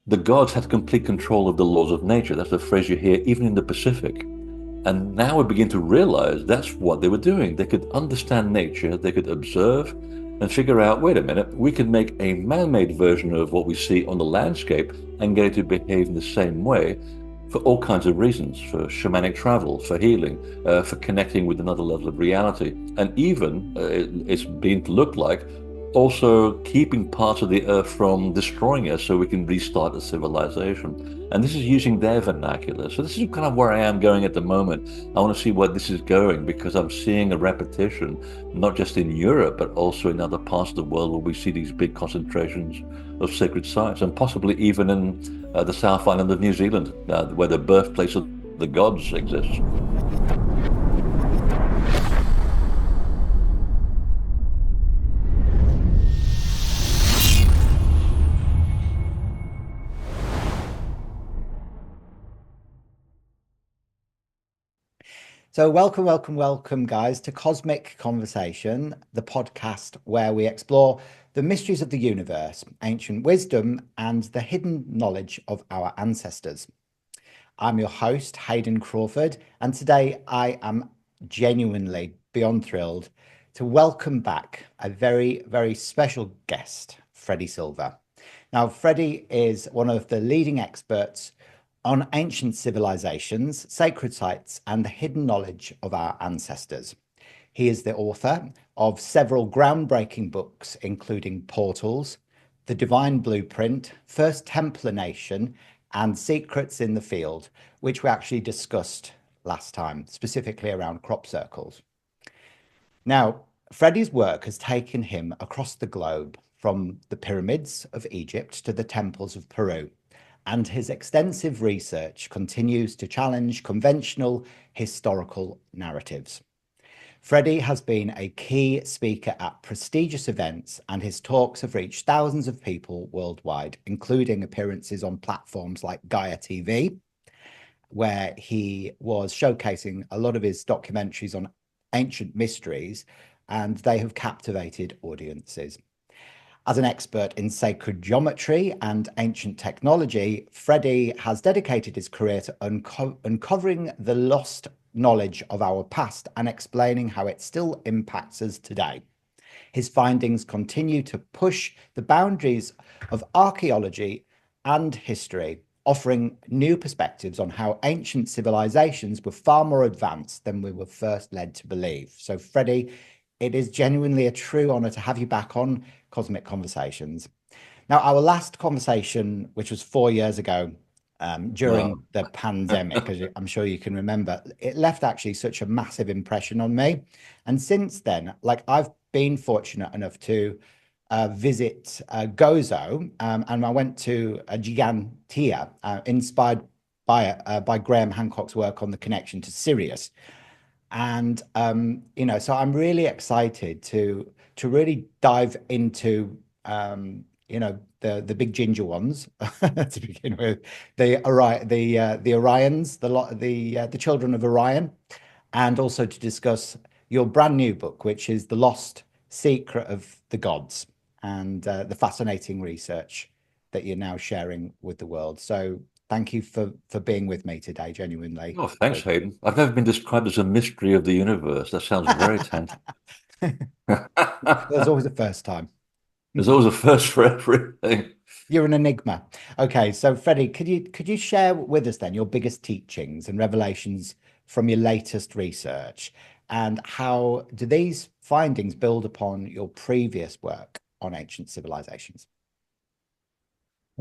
the gods had complete control of the laws of nature. That's the phrase you hear even in the Pacific. And now we begin to realize that's what they were doing. They could understand nature, they could observe and figure out, wait a minute, we can make a man-made version of what we see on the landscape and get it to behave in the same way for all kinds of reasons, for shamanic travel, for healing, for connecting with another level of reality. And even, it's been to look like, also keeping parts of the earth from destroying us so we can restart a civilization. And this is using their vernacular. So this is kind of where I am going at the moment. I want to see where this is going because I'm seeing a repetition, not just in Europe, but also in other parts of the world where we see these big concentrations of sacred sites, and possibly even in the South Island of New Zealand, where the birthplace of the gods exists. So welcome, guys, to Cosmic Conversation, the podcast where we explore the mysteries of the universe, ancient wisdom, and the hidden knowledge of our ancestors. I'm your host, Hayden Crawford, and today I am genuinely beyond thrilled to welcome back a very, very special guest, Freddy Silva. Now, Freddy is one of the leading experts on ancient civilizations, sacred sites, and the hidden knowledge of our ancestors. He is the author of several groundbreaking books, including Portals, The Divine Blueprint, First Templar Nation, and Secrets in the Field, which we actually discussed last time, specifically around crop circles. Now, Freddy's work has taken him across the globe, from the pyramids of Egypt to the temples of Peru, and his extensive research continues to challenge conventional historical narratives. Freddy has been a key speaker at prestigious events, and his talks have reached thousands of people worldwide, including appearances on platforms like Gaia TV, where he was showcasing a lot of his documentaries on ancient mysteries, and they have captivated audiences. As an expert in sacred geometry and ancient technology, Freddy has dedicated his career to uncovering the lost knowledge of our past and explaining how it still impacts us today. His findings continue to push the boundaries of archaeology and history, offering new perspectives on how ancient civilizations were far more advanced than we were first led to believe. So, Freddy, it is genuinely a true honor to have you back on Cosmic Conversations. Now, our last conversation, which was 4 years ago, during the pandemic, as I'm sure you can remember, it left actually such a massive impression on me. And since then, like, I've been fortunate enough to visit Gozo, and I went to a Gigantia, inspired by Graham Hancock's work on the connection to Sirius. And so I'm really excited to really dive into the big ginger ones to begin with, the Orions, the children of Orion, and also to discuss your brand new book, which is The Lost Secret of the Gods, and the fascinating research that you're now sharing with the world. So thank you for being with me today, genuinely. Oh, thanks, Hayden. I've never been described as a mystery of the universe. That sounds very tempting. There's always a first time. There's always a first for everything. You're an enigma. Okay, so Freddie, could you share with us then your biggest teachings and revelations from your latest research, and how do these findings build upon your previous work on ancient civilizations?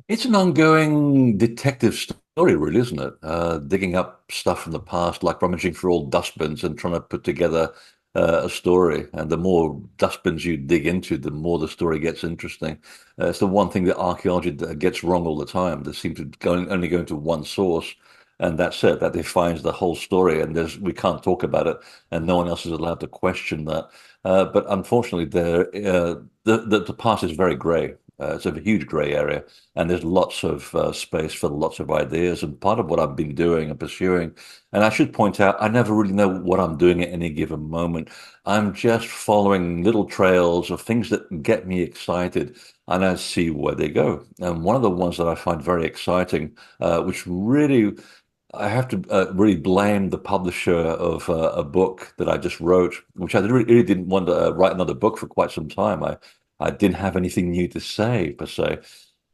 It's an ongoing detective story, really, isn't it? Digging up stuff from the past, like rummaging through old dustbins and trying to put together a story. And the more dustbins you dig into, the more the story gets interesting. It's the one thing that archaeology gets wrong all the time. They seem to only go into one source, and that's it. That defines the whole story, and we can't talk about it, and no one else is allowed to question that. But unfortunately, the past is very grey. It's a huge gray area, and there's lots of space for lots of ideas. And part of what I've been doing and pursuing, and I should point out, I never really know what I'm doing at any given moment. I'm just following little trails of things that get me excited, and I see where they go. And one of the ones that I find very exciting, which really I have to really blame the publisher of a book that I just wrote, which I really didn't want to write another book for quite some time. I didn't have anything new to say per se,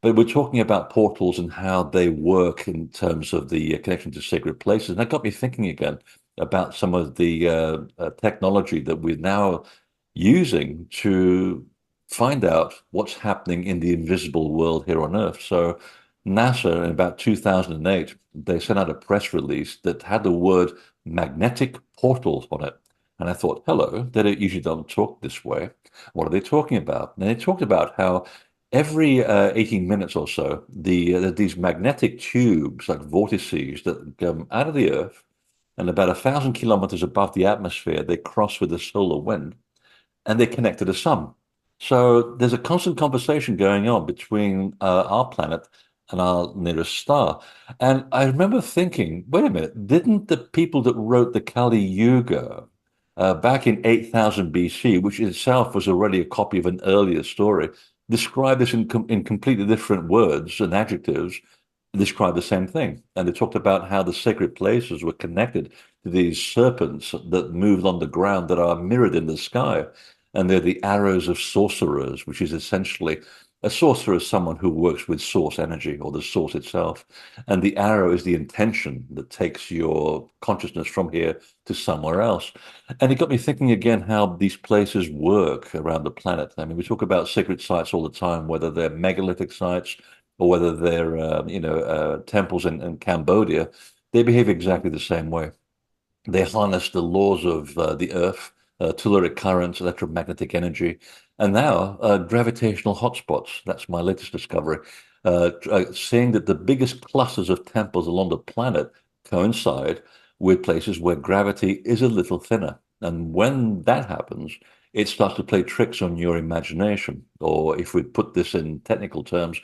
but we're talking about portals and how they work in terms of the connection to sacred places. And that got me thinking again about some of the technology that we're now using to find out what's happening in the invisible world here on Earth. So NASA in about 2008, they sent out a press release that had the word magnetic portals on it. And I thought, hello, they usually don't talk this way. What are they talking about? And they talked about how every 18 minutes or so, these magnetic tubes, like vortices that come out of the Earth and about 1,000 kilometers above the atmosphere, they cross with the solar wind and they connect to the sun. So there's a constant conversation going on between our planet and our nearest star. And I remember thinking, wait a minute, didn't the people that wrote the Kali Yuga back in 8000 BC, which itself was already a copy of an earlier story, describe this in completely different words and adjectives, describe the same thing? And they talked about how the sacred places were connected to these serpents that moved on the ground that are mirrored in the sky. And they're the arrows of sorcerers, which is essentially a sorcerer is someone who works with source energy or the source itself. And the arrow is the intention that takes your consciousness from here to somewhere else. And it got me thinking again how these places work around the planet. I mean, we talk about sacred sites all the time, whether they're megalithic sites or whether they're, temples in Cambodia. They behave exactly the same way. They harness the laws of the earth, telluric currents, electromagnetic energy, and now gravitational hotspots. That's my latest discovery. Seeing that the biggest clusters of temples along the planet coincide with places where gravity is a little thinner. And when that happens, it starts to play tricks on your imagination. Or if we put this in technical terms,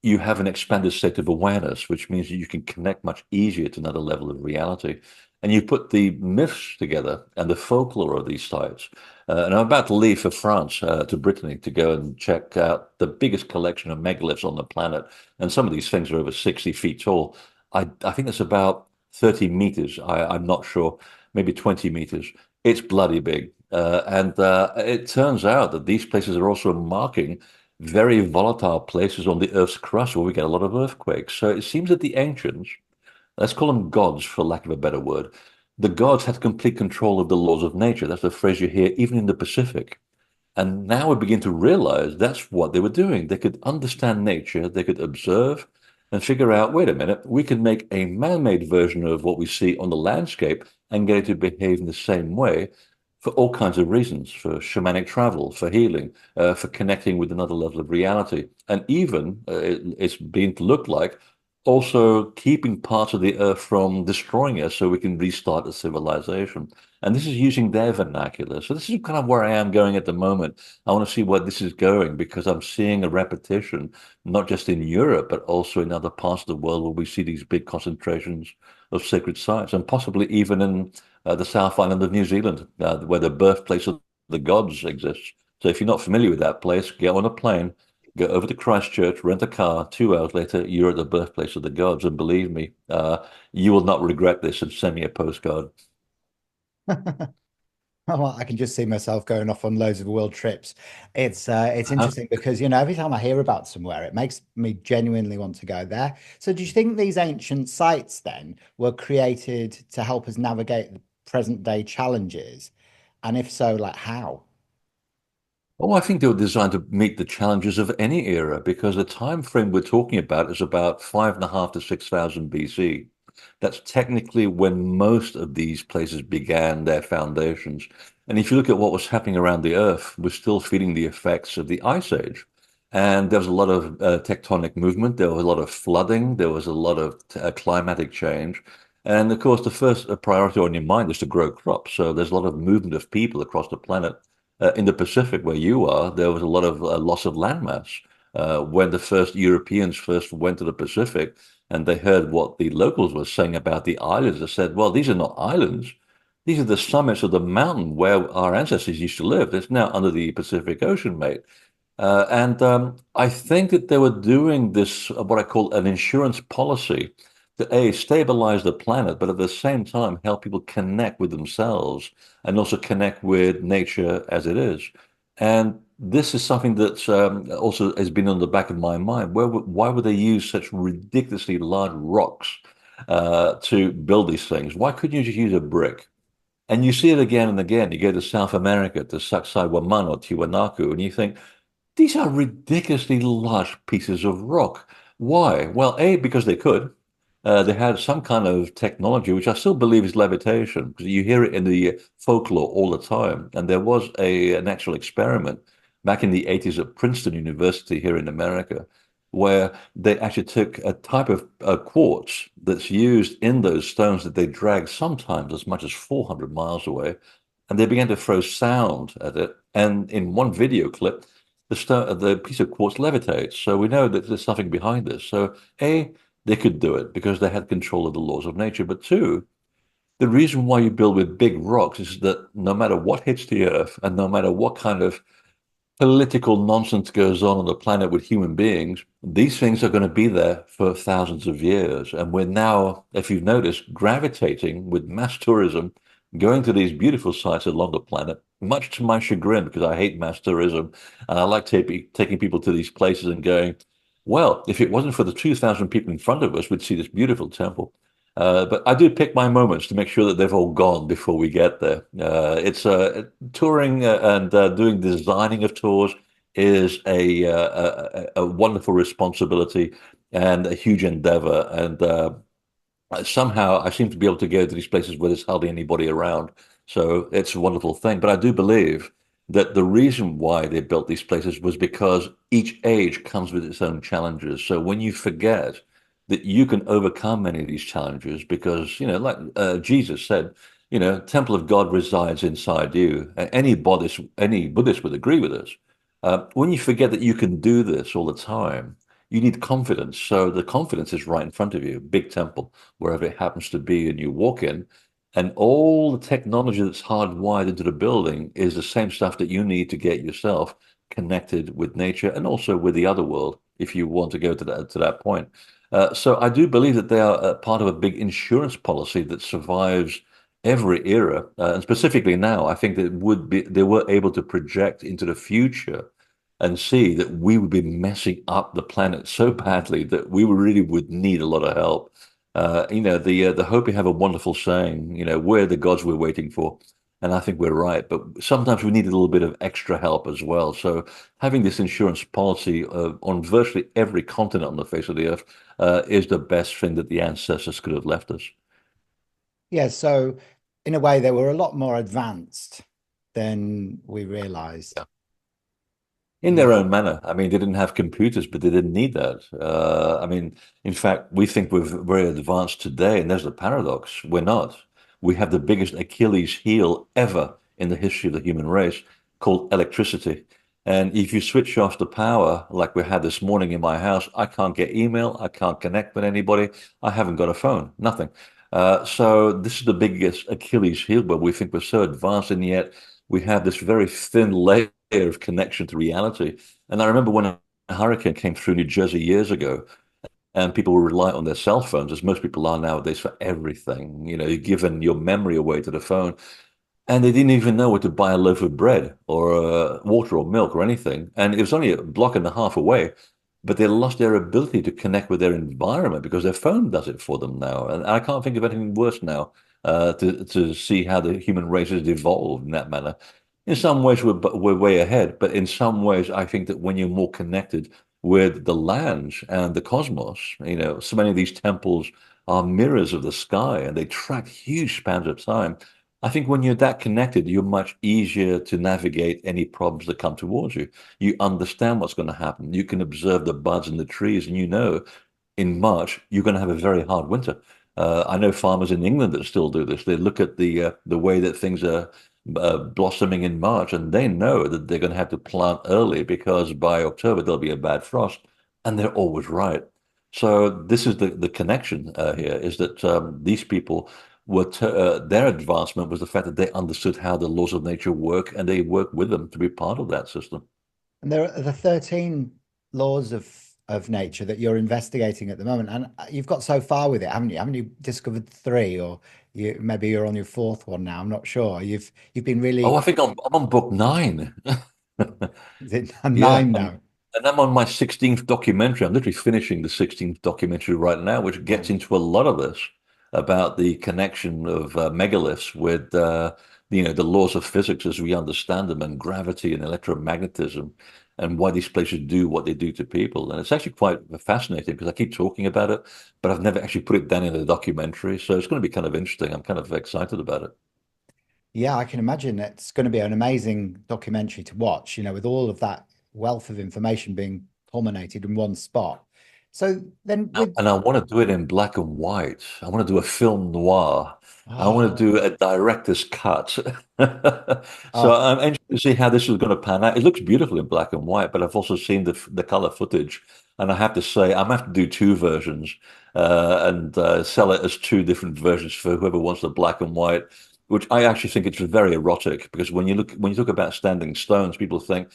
you have an expanded state of awareness, which means that you can connect much easier to another level of reality. And you put the myths together and the folklore of these sites. And I'm about to leave for France, to Brittany, to go and check out the biggest collection of megaliths on the planet. And some of these things are over 60 feet tall. I think it's about 30 meters. I'm not sure, maybe 20 meters. It's bloody big. And it turns out that these places are also marking very volatile places on the Earth's crust where we get a lot of earthquakes. So it seems that the ancients, let's call them gods for lack of a better word, the gods had complete control of the laws of nature. That's the phrase you hear even in the Pacific. And now we begin to realize that's what they were doing. They could understand nature, they could observe and figure out, wait a minute, we can make a man-made version of what we see on the landscape and get it to behave in the same way for all kinds of reasons, for shamanic travel, for healing, for connecting with another level of reality. And even it's being to look like also keeping parts of the earth from destroying us so we can restart a civilization. And this is using their vernacular. So this is kind of where I am going at the moment. I want to see where this is going because I'm seeing a repetition, not just in Europe, but also in other parts of the world where we see these big concentrations of sacred sites, and possibly even in the South Island of New Zealand, where the birthplace of the gods exists. So if you're not familiar with that place, get on a plane, go over to Christchurch, rent a car. 2 hours later, you're at the birthplace of the gods. And believe me, you will not regret this, and send me a postcard. Oh, I can just see myself going off on loads of world trips. It's Uh-huh. interesting because every time I hear about somewhere, it makes me genuinely want to go there. So do you think these ancient sites then were created to help us navigate the present day challenges? And if so, like how? Oh, I think they were designed to meet the challenges of any era because the time frame we're talking about is about 5.5 to 6,000 BC. That's technically when most of these places began their foundations. And if you look at what was happening around the Earth, we're still feeling the effects of the Ice Age. And there was a lot of tectonic movement. There was a lot of flooding. There was a lot of climatic change. And of course, the first priority on your mind is to grow crops. So there's a lot of movement of people across the planet. In the Pacific, where you are, there was a lot of loss of landmass. When the first Europeans first went to the Pacific and they heard what the locals were saying about the islands, they said, well, these are not islands. These are the summits of the mountain where our ancestors used to live. It's now under the Pacific Ocean, mate. And I think that they were doing this, what I call an insurance policy, to A, stabilize the planet, but at the same time help people connect with themselves and also connect with nature as it is. And this is something that also has been on the back of my mind. Why would they use such ridiculously large rocks to build these things? Why couldn't you just use a brick? And you see it again and again. You go to South America, to Sacsayhuaman or Tiwanaku, and you think, these are ridiculously large pieces of rock. Why? Well, A, because they could. They had some kind of technology, which I still believe is levitation, because you hear it in the folklore all the time. And there was an actual experiment back in the 80s at Princeton University here in America, where they actually took a type of quartz that's used in those stones that they drag sometimes as much as 400 miles away, and they began to throw sound at it. And in one video clip, the piece of quartz levitates. So we know that there's something behind this. So A, they could do it because they had control of the laws of nature. But two, the reason why you build with big rocks is that no matter what hits the earth and no matter what kind of political nonsense goes on the planet with human beings, these things are going to be there for thousands of years. And we're now, if you've noticed, gravitating with mass tourism, going to these beautiful sites along the planet, much to my chagrin, because I hate mass tourism. And I like taking people to these places and going, well, if it wasn't for the 2,000 people in front of us, we'd see this beautiful temple. But I do pick my moments to make sure that they've all gone before we get there. It's touring and doing designing of tours is a wonderful responsibility and a huge endeavor. And somehow I seem to be able to go to these places where there's hardly anybody around. So it's a wonderful thing. But I do believe that the reason why they built these places was because each age comes with its own challenges. So when you forget that you can overcome many of these challenges, because, like Jesus said, temple of God resides inside you. Any Buddhist would agree with us. When you forget that you can do this all the time, you need confidence. So the confidence is right in front of you, big temple, wherever it happens to be, and you walk in, and all the technology that's hardwired into the building is the same stuff that you need to get yourself connected with nature and also with the other world, if you want to go to that point. So I do believe that they are part of a big insurance policy that survives every era, and specifically now, I think that they were able to project into the future and see that we would be messing up the planet so badly that we really would need a lot of help. The Hopi have a wonderful saying, we're the gods we're waiting for. And I think we're right. But sometimes we need a little bit of extra help as well. So having this insurance policy on virtually every continent on the face of the earth is the best thing that the ancestors could have left us. Yeah, so in a way, they were a lot more advanced than we realized. Yeah. In their own manner. I mean, they didn't have computers, but they didn't need that. I mean, in fact, we think we're very advanced today, and there's the paradox. We're not. We have the biggest Achilles heel ever in the history of the human race, called electricity. And if you switch off the power, like we had this morning in my house, I can't get email, I can't connect with anybody, I haven't got a phone, nothing. So this is the biggest Achilles heel, where we think we're so advanced, and yet we have this very thin layer of connection to reality. And I remember when a hurricane came through New Jersey years ago, and people were reliant on their cell phones, as most people are nowadays, for everything. You're giving your memory away to the phone, and they didn't even know where to buy a loaf of bread or water or milk or anything. And it was only a block and a half away, but they lost their ability to connect with their environment because their phone does it for them now. And I can't think of anything worse now to see how the human race has evolved in that manner. In some ways, we're way ahead, but in some ways, I think that when you're more connected with the land and the cosmos, so many of these temples are mirrors of the sky and they track huge spans of time. I think when you're that connected, you're much easier to navigate any problems that come towards you. You understand what's going to happen. You can observe the buds in the trees, and in March you're going to have a very hard winter. I know farmers in England that still do this. They look at the way that things are blossoming in March, and they know that they're going to have to plant early because by October there'll be a bad frost, and they're always right. So this is the connection here is that these people were their advancement was the fact that they understood how the laws of nature work, and they work with them to be part of that system. And there are the 13 laws of nature that you're investigating at the moment. And you've got so far with it, haven't you? Haven't you discovered three, or maybe you're on your fourth one now? I'm not sure. You've been Oh, really, I think I'm on book 9. is it Yeah, nine now? and I'm on my 16th documentary. I'm literally finishing the 16th documentary right now, which gets Wow. into a lot of this about the connection of megaliths with the laws of physics as we understand them, and gravity and electromagnetism, and why these places do what they do to people. And it's actually quite fascinating because I keep talking about it, but I've never actually put it down in a documentary. So it's going to be kind of interesting. I'm kind of excited about it. Yeah, I can imagine it's going to be an amazing documentary to watch, with all of that wealth of information being culminated in one spot. So then with, And I want to do it in black and white. I want to do a film noir. I want to oh, do a director's cut. So oh, I'm interested to see how this is going to pan out. It looks beautiful in black and white, but I've also seen the color footage, and I have to say I'm going to have to do two versions and sell it as two different versions for whoever wants the black and white. Which I actually think it's very erotic because when you talk about standing stones, people think,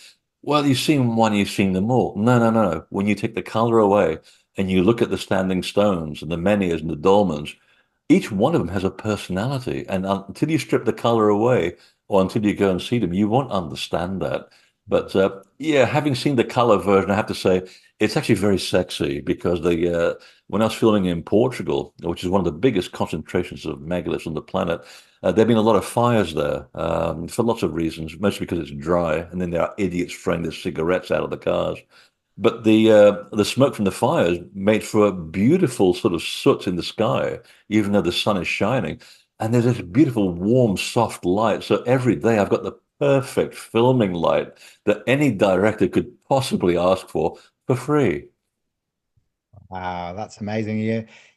well, you've seen one, you've seen them all. No, no, no. When you take the color away and you look at the standing stones and the menhirs and the dolmens, each one of them has a personality. And until you strip the color away or until you go and see them, you won't understand that. But yeah, having seen the color version, I have to say it's actually very sexy because when I was filming in Portugal, which is one of the biggest concentrations of megaliths on the planet, there have been a lot of fires there for lots of reasons, mostly because it's dry, and then there are idiots throwing their cigarettes out of the cars. But the smoke from the fires made for a beautiful sort of soot in the sky, even though the sun is shining. And there's this beautiful, warm, soft light. So every day I've got the perfect filming light that any director could possibly ask for free. wow, that's amazing.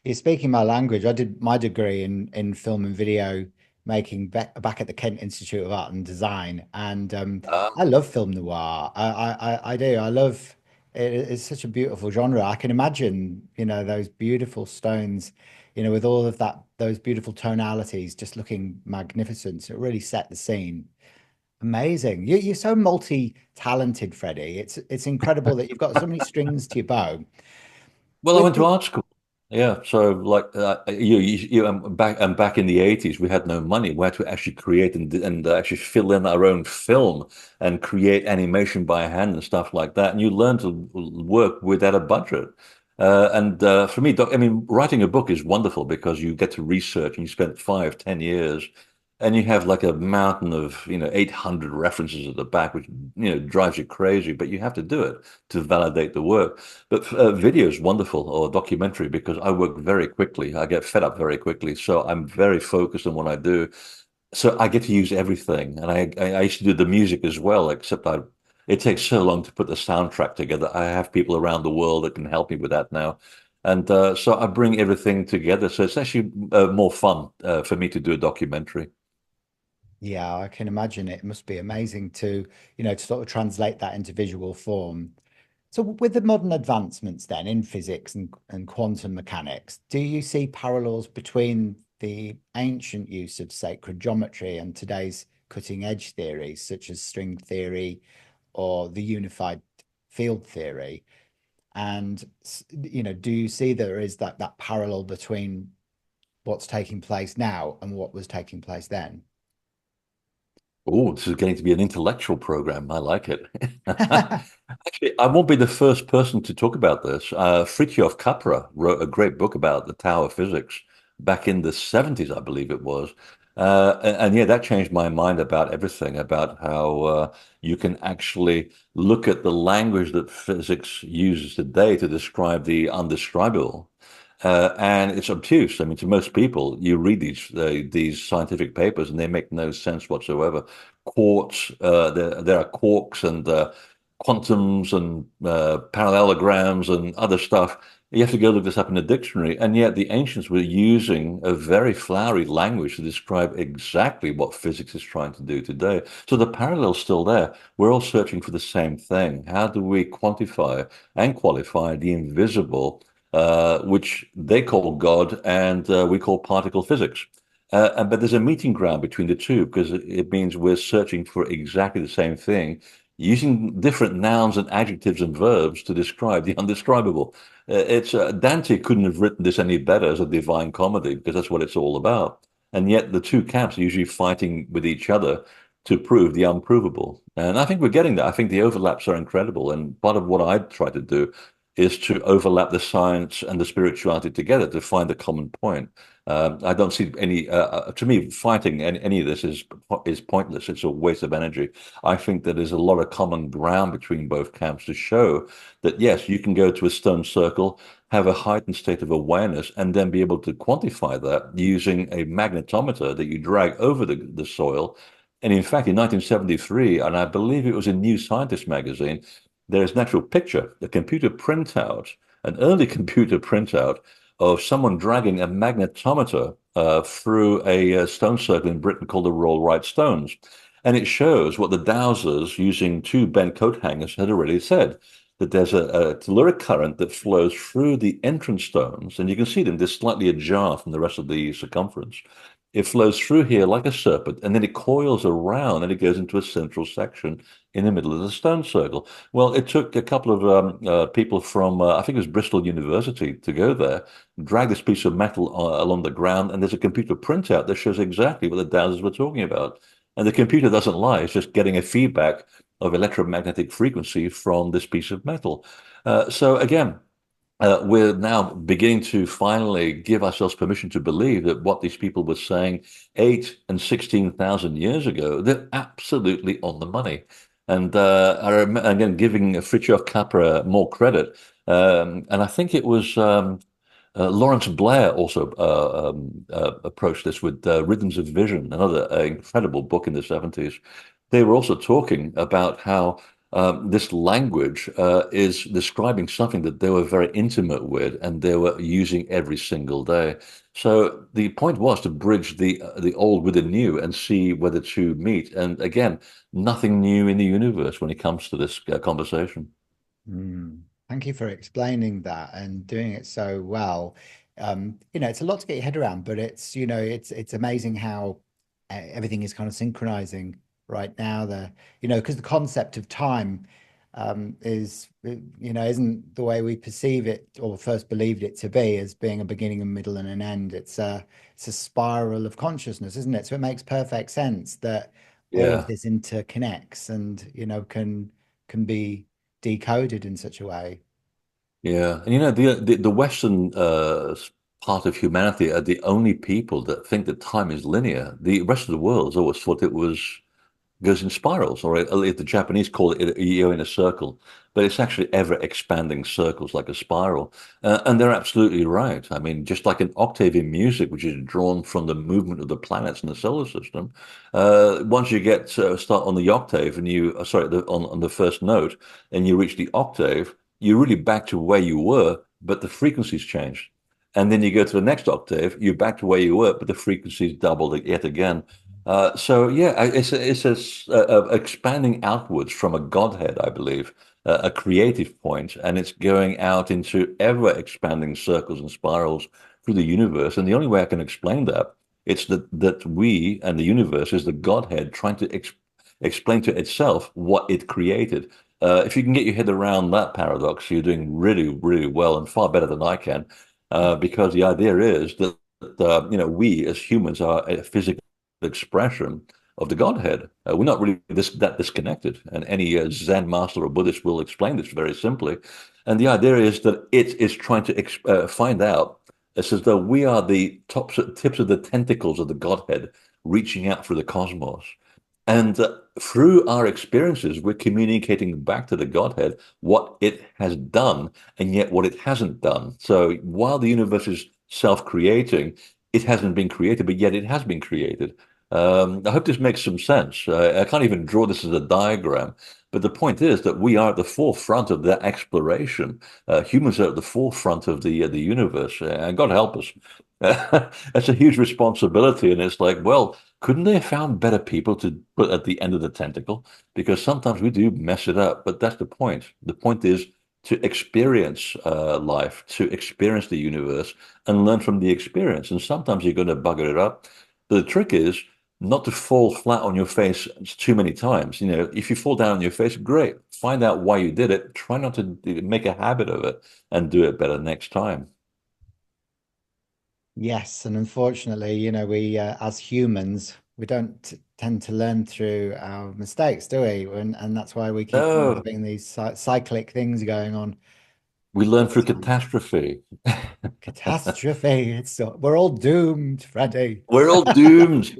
You're speaking my language. I did my degree in film and video making back at the Kent Institute of Art and Design, and Ah, I love film noir. I do. I love it. It's such a beautiful genre. I can imagine, those beautiful stones, with all of those beautiful tonalities, just looking magnificent. It really set the scene. Amazing. You're so multi-talented, Freddie. It's incredible that you've got so many strings to your bow. well, I With went to the art school. Yeah, so like back in the 80s, we had no money. We had to actually create and actually fill in our own film and create animation by hand and stuff like that. And you learn to work without a budget. And for me, I mean, writing a book is wonderful because you get to research and you spend 5, 10 years, and you have like a mountain of 800 references at the back, which drives you crazy. But you have to do it to validate the work. But video is wonderful, or documentary, because I work very quickly. I get fed up very quickly. So I'm very focused on what I do. So I get to use everything. And I used to do the music as well, except it takes so long to put the soundtrack together. I have people around the world that can help me with that now. And so I bring everything together. So it's actually more fun for me to do a documentary. Yeah, I can imagine it must be amazing to sort of translate that into visual form. So with the modern advancements then in physics and quantum mechanics, do you see parallels between the ancient use of sacred geometry and today's cutting edge theories such as string theory or the unified field theory? And do you see there is that parallel between what's taking place now and what was taking place then? Oh, this is getting to be an intellectual program. I like it. Actually, I won't be the first person to talk about this. Fritjof Capra wrote a great book about the Tower of Physics back in the 70s, I believe it was. And yeah, that changed my mind about everything, about how you can actually look at the language that physics uses today to describe the undescribable. And it's obtuse. I mean, to most people, you read these scientific papers and they make no sense whatsoever. Quarks, there are quarks and quantums and parallelograms and other stuff. You have to go look this up in a dictionary, and yet the ancients were using a very flowery language to describe exactly what physics is trying to do today. So the parallel's still there. We're all searching for the same thing. How do we quantify and qualify the invisible, which they call God and we call particle physics? But there's a meeting ground between the two because it means we're searching for exactly the same thing, using different nouns and adjectives and verbs to describe the undescribable. It's Dante couldn't have written this any better as a divine comedy because that's what it's all about. And yet the two camps are usually fighting with each other to prove the unprovable. And I think we're getting there. I think the overlaps are incredible. And part of what I try to do is to overlap the science and the spirituality together to find a common point. I don't see any. To me, fighting any of this is pointless. It's a waste of energy. I think that there's a lot of common ground between both camps to show that yes, you can go to a stone circle, have a heightened state of awareness, and then be able to quantify that using a magnetometer that you drag over the soil. And in fact, in 1973, and I believe it was in New Scientist magazine, there's an actual picture, a computer printout, an early computer printout of someone dragging a magnetometer through a stone circle in Britain called the Roll Right Stones. And it shows what the dowsers using two bent coat hangers had already said, that there's a telluric current that flows through the entrance stones, and you can see them, they're slightly ajar from the rest of the circumference. It flows through here like a serpent, and then it coils around and it goes into a central section in the middle of the stone circle. Well, it took a couple of people from, I think it was Bristol University, to go there, drag this piece of metal along the ground, and there's a computer printout that shows exactly what the dowsers were talking about. And the computer doesn't lie, it's just getting a feedback of electromagnetic frequency from this piece of metal. So again, we're now beginning to finally give ourselves permission to believe that what these people were saying 8 and 16,000 years ago, they're absolutely on the money. And again, giving Fritjof Capra more credit. And I think it was Lawrence Blair also approached this with Rhythms of Vision, another incredible book in the 70s. They were also talking about how this language is describing something that they were very intimate with and they were using every single day. So the point was to bridge the old with the new and see where the two meet. And again, nothing new in the universe when it comes to this conversation. Mm. Thank you for explaining that and doing it so well. It's a lot to get your head around, but it's amazing how everything is kind of synchronizing right now. Because the concept of time isn't the way we perceive it or first believed it to be as being a beginning, a middle, and an end. It's a spiral of consciousness, isn't it? So it makes perfect sense that all of Yeah. this interconnects and can be decoded in such a way. Yeah, and the Western part of humanity are the only people that think that time is linear. The rest of the world has always thought it was goes in spirals, or the Japanese call it in a circle, but it's actually ever expanding circles like a spiral. And they're absolutely right. I mean, just like an octave in music, which is drawn from the movement of the planets in the solar system, once you get start on the octave and on the first note, and you reach the octave, you're really back to where you were, but the frequency's changed. And then you go to the next octave, you're back to where you were, but the frequency's doubled yet again. So yeah, it's expanding outwards from a godhead, I believe, a creative point, and it's going out into ever expanding circles and spirals through the universe. And the only way I can explain that, it's that we and the universe is the godhead trying to explain to itself what it created. If you can get your head around that paradox, you're doing really, really well and far better than I can, because the idea is that we as humans are a physical expression of the Godhead. We're not really that disconnected, and any Zen master or Buddhist will explain this very simply. And the idea is that it is trying to find out. It's as though we are the tips of the tentacles of the Godhead reaching out through the cosmos. And through our experiences, we're communicating back to the Godhead what it has done and yet what it hasn't done. So while the universe is self-creating, it hasn't been created, but yet it has been created. I hope this makes some sense. I can't even draw this as a diagram, But the point is that we are at the forefront of that exploration. Humans are at the forefront of the universe, and God help us. That's a huge responsibility, and it's like, well, couldn't they have found better people to put at the end of the tentacle? Because sometimes we do mess it up, but that's the point. The point is to experience life, to experience the universe, and learn from the experience. And sometimes you're going to bugger it up. But the trick is not to fall flat on your face too many times. You know, if you fall down on your face, great. Find out why you did it. Try not to make a habit of it and do it better next time. Yes, and unfortunately, we as humans, we don't tend to learn through our mistakes, do we? And that's why we keep on No, having these cyclic things going on we learn all through the time. catastrophe. Catastrophe. We're all doomed, Freddy. We're all doomed.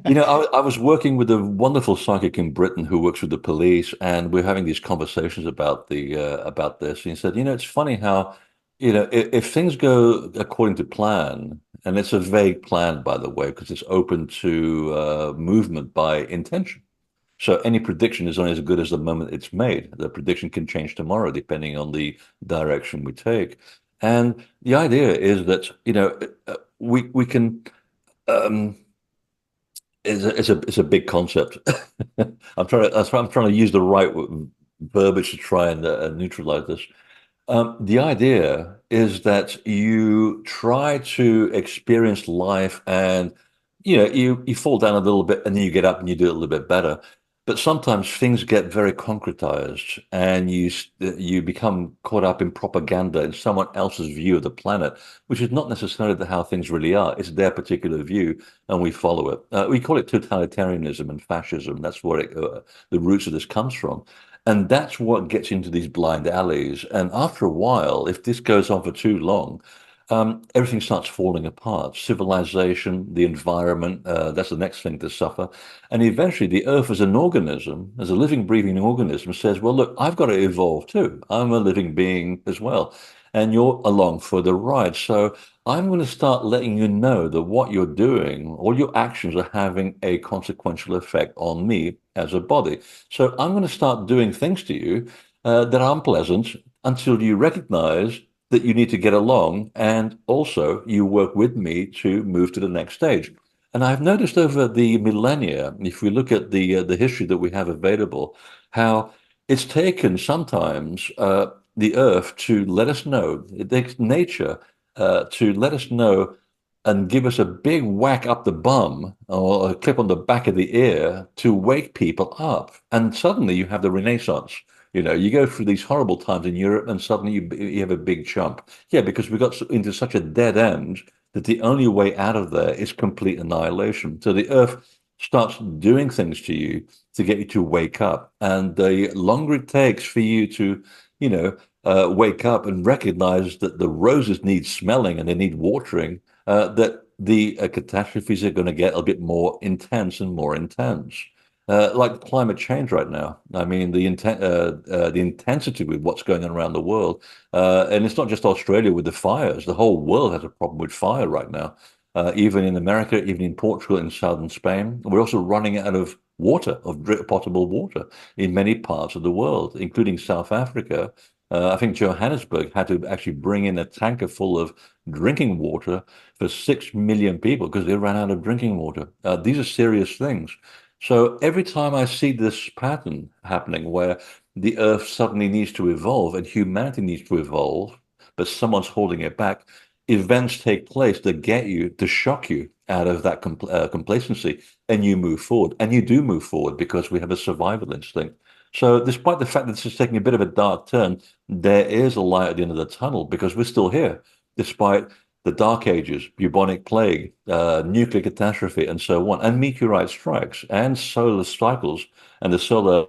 You know, I was working with a wonderful psychic in Britain who works with the police, and we're having these conversations about the about this. And he said, you know, it's funny how, you know, if things go according to plan, and it's a vague plan, by the way, because it's open to movement by intention. So any prediction is only as good as the moment it's made. The prediction can change tomorrow, depending on the direction we take. And the idea is that, you know, we can. Um, it's a big concept. I'm trying to use the right verbiage to try and neutralize this. The idea is that you try to experience life, and you know you fall down a little bit and then you get up and you do it a little bit better. But sometimes things get very concretized, and you become caught up in propaganda in someone else's view of the planet, which is not necessarily how things really are. It's their particular view, and we follow it. We call it totalitarianism and fascism. That's where the roots of this comes from. And that's what gets into these blind alleys. And after a while, if this goes on for too long, everything starts falling apart. Civilization, the environment, that's the next thing to suffer. And eventually, the Earth as an organism, as a living, breathing organism, says, well, look, I've got to evolve too. I'm a living being as well. And you're along for the ride. So I'm going to start letting you know that what you're doing, all your actions are having a consequential effect on me as a body. So I'm going to start doing things to you that are unpleasant until you recognize that you need to get along, and also you work with me to move to the next stage. And I've noticed over the millennia, if we look at the history that we have available, how it's taken sometimes the Earth to let us know, it takes nature to let us know and give us a big whack up the bum or a clip on the back of the ear to wake people up. And suddenly you have the Renaissance. You know, you go through these horrible times in Europe and suddenly you have a big jump. Yeah, because we got into such a dead end that the only way out of there is complete annihilation. So the earth starts doing things to you to get you to wake up. And the longer it takes for you to, you know, wake up and recognize that the roses need smelling and they need watering, that the catastrophes are going to get a bit more intense and more intense. Like climate change right now. I mean, the intensity with what's going on around the world, and it's not just Australia with the fires. The whole world has a problem with fire right now. Even in America, even in Portugal, in southern Spain, we're also running out of water, of potable water in many parts of the world, including South Africa. I think Johannesburg had to actually bring in a tanker full of drinking water for 6 million people because they ran out of drinking water. These are serious things. So every time I see this pattern happening where the earth suddenly needs to evolve and humanity needs to evolve, but someone's holding it back, events take place that get you, to shock you out of that complacency, and you move forward. And you do move forward because we have a survival instinct. So despite the fact that this is taking a bit of a dark turn, there is a light at the end of the tunnel because we're still here, despite the Dark Ages, bubonic plague, nuclear catastrophe, and so on, and meteorite strikes, and solar cycles, and the solar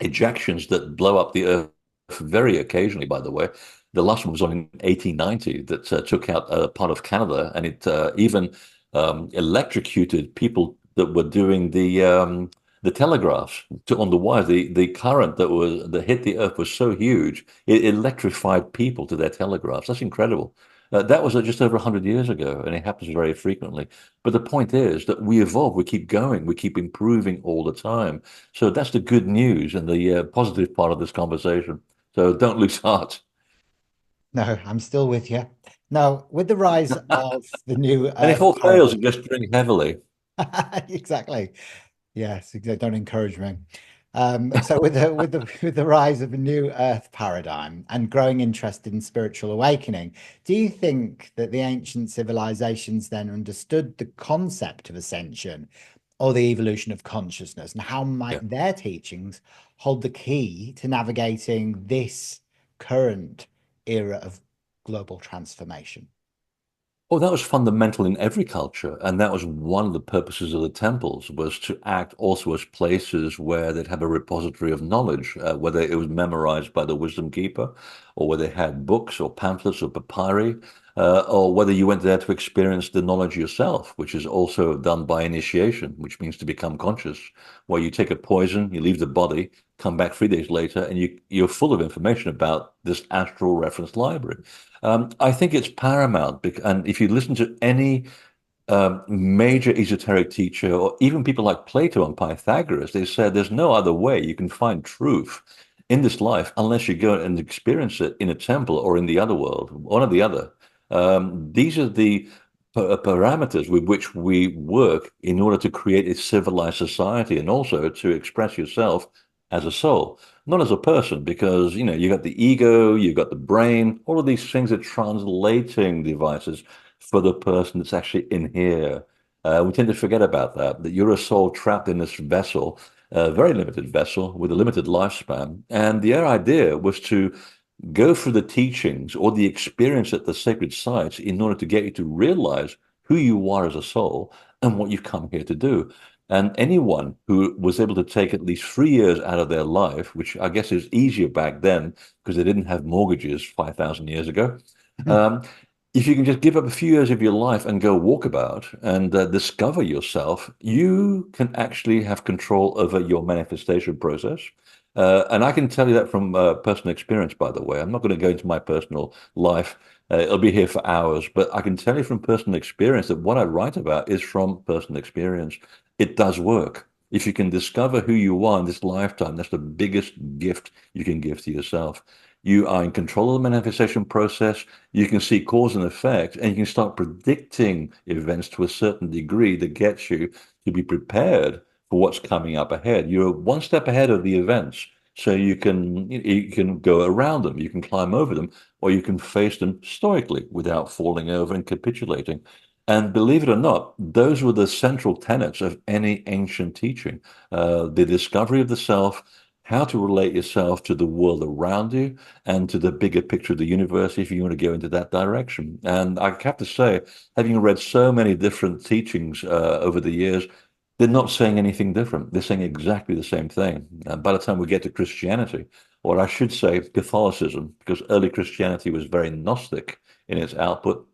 ejections that blow up the Earth very occasionally, by the way. The last one was on in 1890 that took out part of Canada, and it even electrocuted people that were doing the telegraphs on the wires. The current that hit the Earth was so huge, it electrified people to their telegraphs. That's incredible. That was just over 100 years ago, and it happens very frequently. But the point is that we evolve, we keep going, we keep improving all the time. So that's the good news and the positive part of this conversation. So don't lose heart. No, I'm still with you. Now, with the rise of the new And if Earth all fails, paradigm, you just drink heavily. exactly. Yes, exactly. Don't encourage me. So with the rise of a new Earth paradigm and growing interest in spiritual awakening, do you think that the ancient civilizations then understood the concept of ascension or the evolution of consciousness, and how Yeah. might their teachings hold the key to navigating this current era of global transformation? Well, that was fundamental in every culture, and that was one of the purposes of the temples, was to act also as places where they'd have a repository of knowledge, whether it was memorized by the wisdom keeper, or whether they had books or pamphlets or papyri, or whether you went there to experience the knowledge yourself, which is also done by initiation, which means to become conscious, where you take a poison, you leave the body, come back 3 days later, and you're full of information about this astral reference library. I think it's paramount, and if you listen to any major esoteric teacher, or even people like Plato and Pythagoras, they said there's no other way you can find truth in this life unless you go and experience it in a temple or in the other world, one or the other. These are the parameters with which we work in order to create a civilized society and also to express yourself as a soul, not as a person, because you got the ego, you got the brain, all of these things are translating devices for the person that's actually in here. We tend to forget about that you're a soul trapped in this vessel, a very limited vessel with a limited lifespan. And the idea was to go through the teachings or the experience at the sacred sites in order to get you to realize who you are as a soul and what you've come here to do. And anyone who was able to take at least 3 years out of their life, which I guess is easier back then because they didn't have mortgages 5,000 years ago, um, if you can just give up a few years of your life and go walkabout and discover yourself, you can actually have control over your manifestation process. And I can tell you that from personal experience, by the way. I'm not going to go into my personal life. It'll be here for hours, but I can tell you from personal experience that what I write about is from personal experience. It does work. If you can discover who you are in this lifetime, that's the biggest gift you can give to yourself. You are in control of the manifestation process. You can see cause and effect, and you can start predicting events to a certain degree that gets you to be prepared for what's coming up ahead. You're one step ahead of the events, so you can go around them, you can climb over them, or you can face them stoically without falling over and capitulating. And believe it or not, those were the central tenets of any ancient teaching: the discovery of the self, how to relate yourself to the world around you and to the bigger picture of the universe if you want to go into that direction. And I have to say, having read so many different teachings over the years, they're not saying anything different. They're saying exactly the same thing. And by the time we get to Christianity, or I should say Catholicism, because early Christianity was very Gnostic in its output,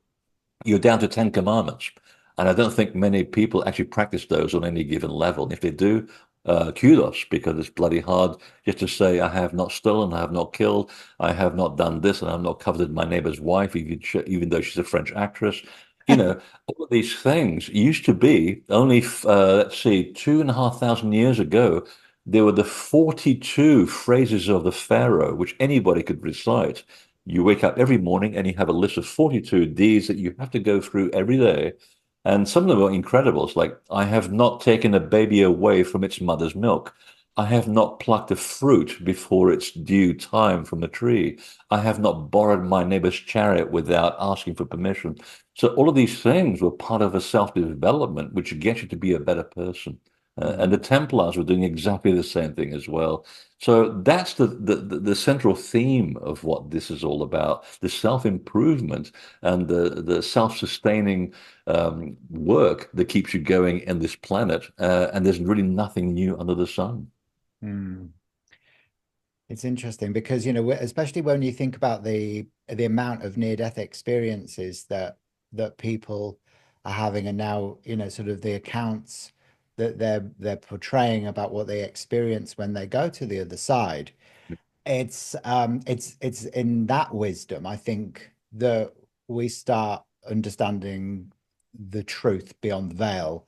you're down to 10 commandments. And I don't think many people actually practice those on any given level. And if they do, kudos, because it's bloody hard just to say, I have not stolen, I have not killed, I have not done this, and I've not coveted my neighbor's wife, even though she's a French actress. All of these things used to be only, let's see, 2,500 years ago. There were the 42 phrases of the Pharaoh, which anybody could recite. You wake up every morning and you have a list of 42 deeds that you have to go through every day. And some of them are incredible. It's like, I have not taken a baby away from its mother's milk. I have not plucked a fruit before its due time from a tree. I have not borrowed my neighbor's chariot without asking for permission. So all of these things were part of a self-development, which gets you to be a better person. And the Templars were doing exactly the same thing as well. So that's the central theme of what this is all about: the self-improvement and the self-sustaining work that keeps you going in this planet. And there's really nothing new under the sun. Mm. It's interesting because, especially when you think about the amount of near-death experiences that people are having, and now, sort of the accounts that they're portraying about what they experience when they go to the other side. It's in that wisdom, I think, that we start understanding the truth beyond the veil.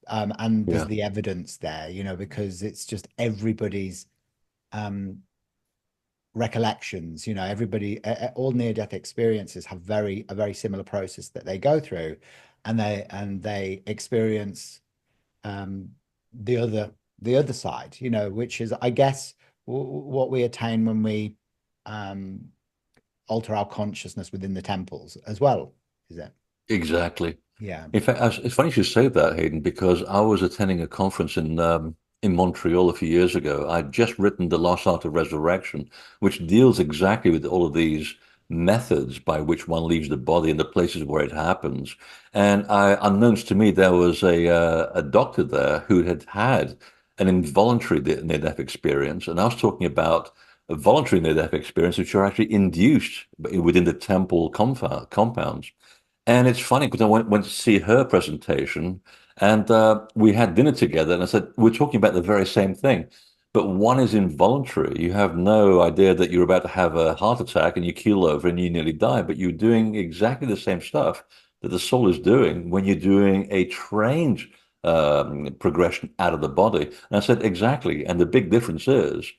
And there's Yeah, the evidence there, because it's just everybody's um, recollections. Everybody, all near-death experiences have a very similar process that they go through, and they experience um, the other the other side, which is, I guess, what we attain when we um, alter our consciousness within the temples as well, is it? exactly. Yeah. In fact, it's funny you should say that, Hayden, because I was attending a conference in Montreal a few years ago. I'd just written The Lost Art of Resurrection, which deals exactly with all of these methods by which one leaves the body and the places where it happens. And unbeknownst to me, there was a doctor there who had had an involuntary near-death experience, and I was talking about a voluntary near-death experience, which are actually induced within the temple compounds. And it's funny because I went to see her presentation and we had dinner together. And I said, we're talking about the very same thing, but one is involuntary. You have no idea that you're about to have a heart attack and you keel over and you nearly die, but you're doing exactly the same stuff that the soul is doing when you're doing a trained progression out of the body. And I said, exactly. And the big difference is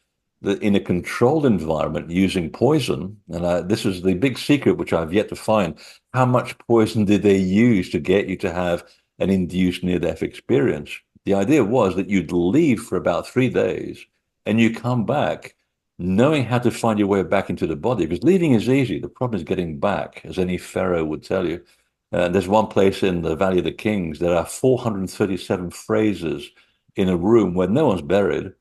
that in a controlled environment using poison, and this is the big secret which I've yet to find, how much poison did they use to get you to have an induced near-death experience? The idea was that you'd leave for about 3 days and you come back knowing how to find your way back into the body, because leaving is easy. The problem is getting back, as any pharaoh would tell you. There's one place in the Valley of the Kings, there are 437 phrases in a room where no one's buried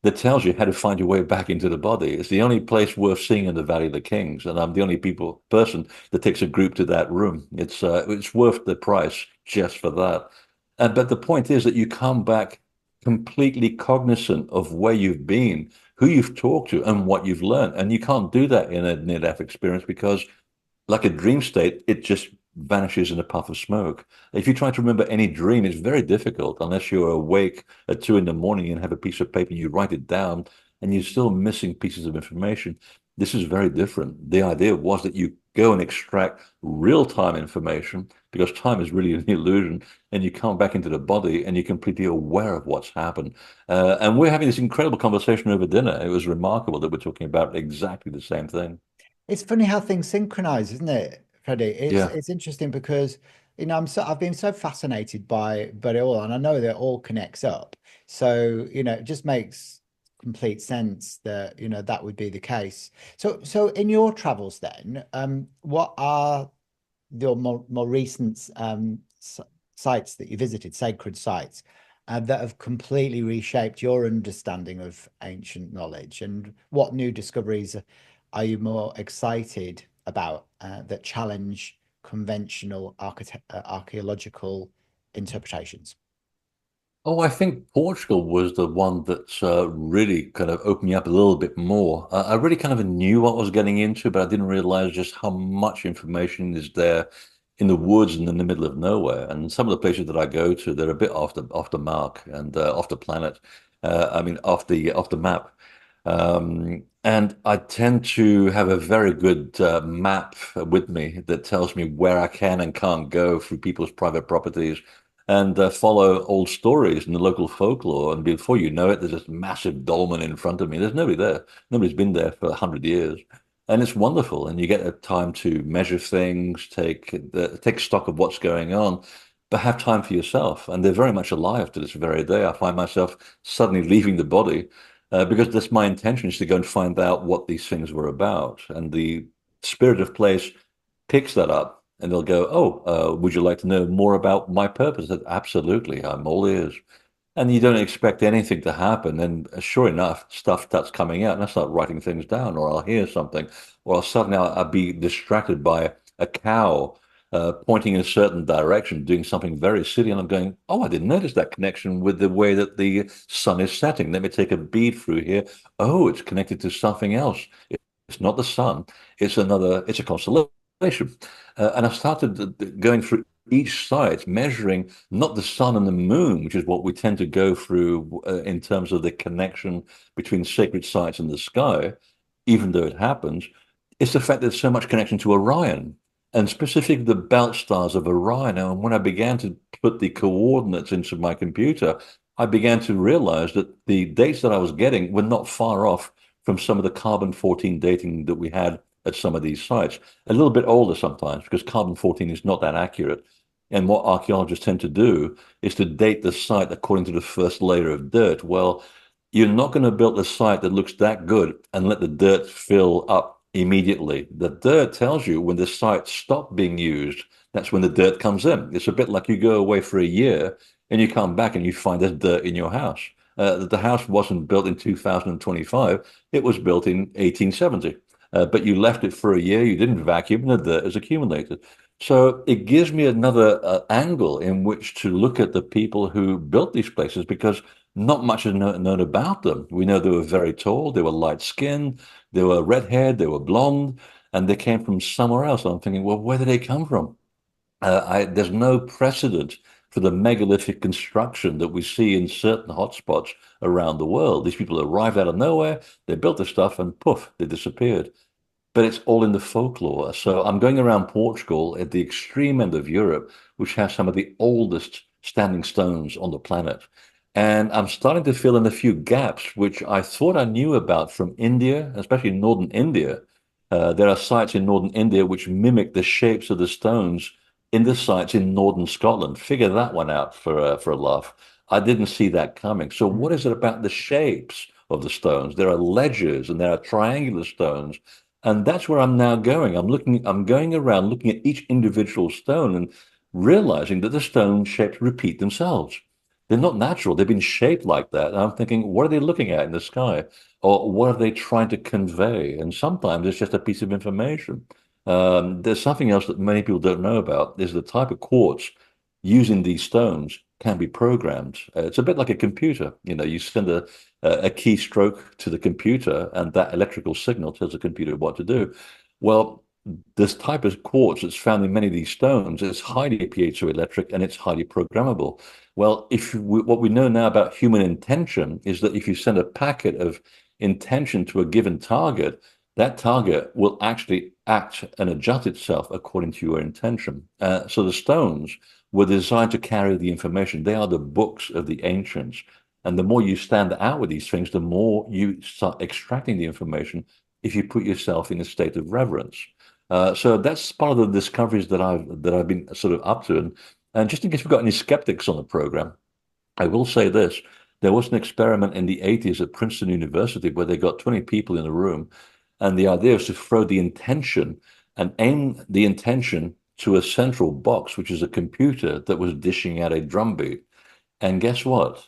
that tells you how to find your way back into the body. It's the only place worth seeing in the Valley of the Kings, and I'm the only person that takes a group to that room. It's worth the price just for that. But the point is that you come back completely cognizant of where you've been, who you've talked to, and what you've learned. And you can't do that in a near-death experience because like a dream state, it just vanishes in a puff of smoke. If you try to remember any dream, it's very difficult unless you're awake at 2 in the morning and have a piece of paper and you write it down and you're still missing pieces of information. This is very different. The idea was that you go and extract real-time information because time is really an illusion, and you come back into the body and you're completely aware of what's happened. And we're having this incredible conversation over dinner. It was remarkable that we're talking about exactly the same thing. It's funny how things synchronize, isn't it, Freddie? It's Yeah. it's interesting because I've been so fascinated by it all, and I know that it all connects up. So it just makes complete sense that that would be the case. So in your travels, then, what are your more recent sites that you visited, sacred sites, that have completely reshaped your understanding of ancient knowledge? And what new discoveries are you more excited about that challenge conventional archaeological interpretations? Oh, I think Portugal was the one that's really kind of opened me up a little bit more. I really kind of knew what I was getting into, but I didn't realize just how much information is there in the woods and in the middle of nowhere. And some of the places that I go to, they're a bit off the mark and off the planet. I mean, off the map. And I tend to have a very good map with me that tells me where I can and can't go through people's private properties and follow old stories and the local folklore. And before you know it, there's this massive dolmen in front of me. There's nobody there. Nobody's been there for 100 years. And it's wonderful. And you get a time to measure things, take stock of what's going on, but have time for yourself. And they're very much alive to this very day. I find myself suddenly leaving the body because that's my intention is to go and find out what these things were about. And the spirit of place picks that up and they'll go, "Oh, would you like to know more about my purpose?" I said, absolutely, I'm all ears. And you don't expect anything to happen. And sure enough, stuff starts coming out, and I start writing things down, or I'll hear something, or suddenly I'll be distracted by a cow pointing in a certain direction, doing something very silly. And I'm going, "Oh, I didn't notice that connection with the way that the sun is setting. Let me take a bead through here. Oh, it's connected to something else. It's not the sun, it's a constellation." And I started going through each site, measuring not the sun and the moon, which is what we tend to go through in terms of the connection between sacred sites and the sky, even though it happens. It's the fact that there's so much connection to Orion. and specifically the belt stars of Orion. And when I began to put the coordinates into my computer, I began to realize that the dates that I was getting were not far off from some of the carbon-14 dating that we had at some of these sites. A little bit older sometimes because carbon-14 is not that accurate. And what archaeologists tend to do is to date the site according to the first layer of dirt. Well, you're not going to build a site that looks that good and let the dirt fill up immediately. The dirt tells you when the site stopped being used. That's when the dirt comes in. It's a bit like you go away for a year and you come back and you find there's dirt in your house. The house wasn't built in 2025. It was built in 1870. But you left it for a year, you didn't vacuum, and the dirt has accumulated. So it gives me another angle in which to look at the people who built these places because not much is known about them. We know they were very tall, they were light skinned, they were red haired, they were blonde, and they came from somewhere else. I'm thinking, well, where did they come from? There's no precedent for the megalithic construction that we see in certain hotspots around the world. These people arrived out of nowhere, they built the stuff, and poof, they disappeared, but it's all in the folklore. So I'm going around Portugal at the extreme end of Europe, which has some of the oldest standing stones on the planet. And I'm starting to fill in a few gaps, which I thought I knew about from India, especially northern India. There are sites in northern India which mimic the shapes of the stones in the sites in northern Scotland. Figure that one out for a laugh. I didn't see that coming. So what is it about the shapes of the stones? There are ledges and there are triangular stones, and that's where I'm now going. I'm going around looking at each individual stone and realizing that the stone shapes repeat themselves. They're not natural. They've been shaped like that. And I'm thinking, what are they looking at in the sky? Or what are they trying to convey? And sometimes it's just a piece of information. There's something else that many people don't know about is the type of quartz using these stones can be programmed. It's a bit like a computer. You know, you send a keystroke to the computer, and that electrical signal tells the computer what to do. Well, this type of quartz that's found in many of these stones is highly piezoelectric and it's highly programmable. Well, what we know now about human intention is that if you send a packet of intention to a given target, that target will actually act and adjust itself according to your intention. So the stones were designed to carry the information. They are the books of the ancients. And the more you stand out with these things, the more you start extracting the information if you put yourself in a state of reverence. So that's part of the discoveries that I've been sort of up to. And just in case we've got any skeptics on the program, I will say this. There was an experiment in the 80s at Princeton University where they got 20 people in a room, and the idea was to throw the intention and aim the intention to a central box, which is a computer that was dishing out a drumbeat. And guess what?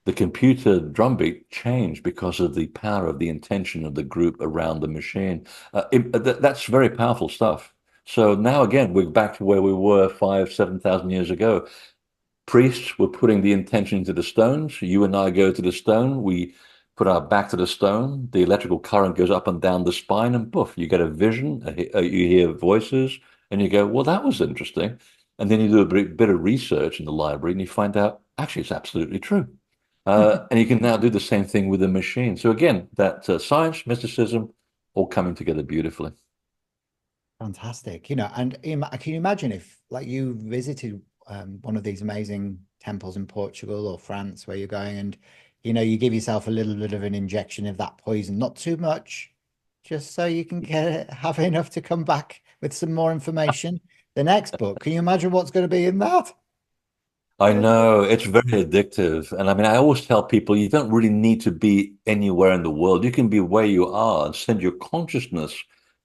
The computer drumbeat changed because of the power of the intention of the group around the machine. That's very powerful stuff. So now again, we're back to where we were 7,000 years ago. Priests were putting the intention into the stones. You and I go to the stone. We put our back to the stone. The electrical current goes up and down the spine, and poof, you get a vision. You hear voices, and you go, "Well, that was interesting." And then you do a bit of research in the library, and you find out actually it's absolutely true. And you can now do the same thing with the machine. So again, that science, mysticism, all coming together beautifully. Fantastic. And can you imagine if like you visited one of these amazing temples in Portugal or France where you're going and you give yourself a little bit of an injection of that poison, not too much, just so you can have enough to come back with some more information. The next book, can you imagine what's going to be in that? I know it's very addictive. And I mean, I always tell people you don't really need to be anywhere in the world. You can be where you are and send your consciousness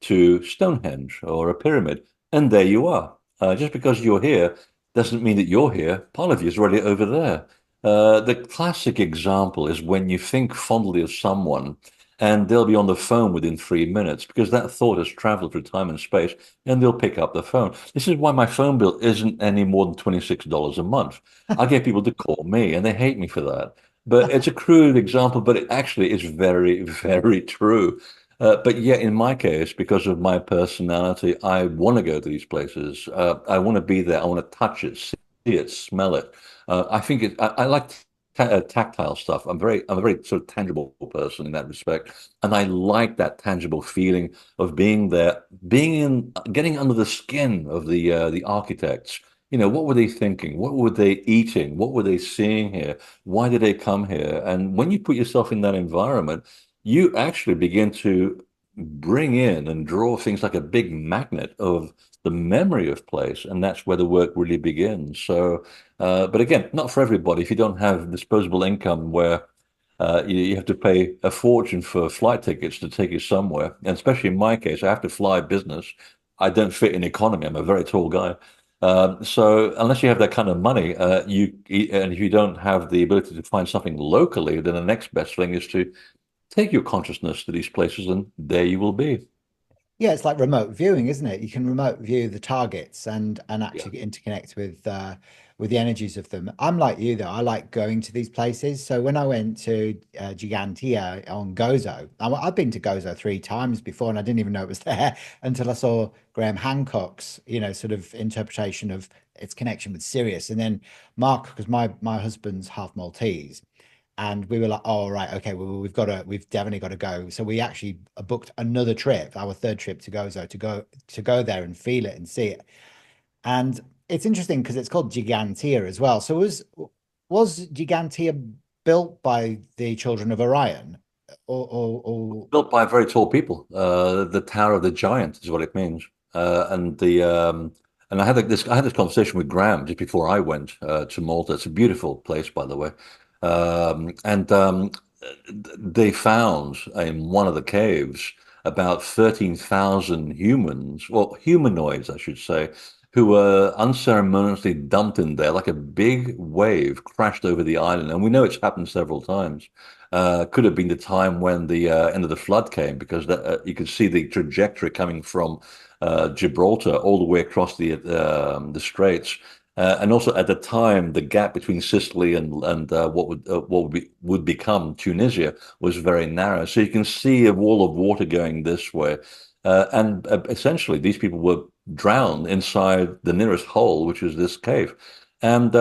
to Stonehenge or a pyramid, and there you are. Just because you're here doesn't mean that you're here. Part of you is already over there. The classic example is when you think fondly of someone and they'll be on the phone within 3 minutes because that thought has traveled through time and space and they'll pick up the phone. This is why my phone bill isn't any more than $26 a month. I get people to call me and they hate me for that. But it's a crude example, but it actually is very, very true. But yet, in my case, because of my personality, I want to go to these places. I want to be there. I want to touch it, see it, smell it. I think I like tactile stuff. I'm a very sort of tangible person in that respect, and I like that tangible feeling of being there, getting under the skin of the architects. What were they thinking? What were they eating? What were they seeing here? Why did they come here? And when you put yourself in that environment, you actually begin to bring in and draw things like a big magnet of the memory of place, and that's where the work really begins. So, but again, not for everybody. If you don't have disposable income where you have to pay a fortune for flight tickets to take you somewhere, and especially in my case, I have to fly business. I don't fit in economy. I'm a very tall guy. So unless you have that kind of money, and if you don't have the ability to find something locally, then the next best thing is to take your consciousness to these places, and there you will be. Yeah, it's like remote viewing, isn't it? You can remote view the targets and Yeah. actually interconnect with the energies of them. I'm like you though. I like going to these places. So when I went to Gigantia on Gozo, I've been to Gozo 3 times before, and I didn't even know it was there until I saw Graham Hancock's, sort of interpretation of its connection with Sirius, and then Mark, because my husband's half Maltese. And we were like, oh, right, okay, well, we've definitely got to go. So we actually booked another trip, our third trip to Gozo, to go there and feel it and see it. And it's interesting because it's called Gigantia as well. So was Gigantia built by the children of Orion, or Built by very tall people. The Tower of the Giant is what it means. And I had this conversation with Graham just before I went to Malta. It's a beautiful place, by the way. And they found in one of the caves about 13,000 humans, or humanoids, I should say, who were unceremoniously dumped in there like a big wave crashed over the island. And we know it's happened several times. Could have been the time when the end of the flood came, because you could see the trajectory coming from Gibraltar all the way across the straits. And also at the time, the gap between Sicily and what would become Tunisia was very narrow. So you can see a wall of water going this way, and essentially these people were drowned inside the nearest hole, which is this cave. And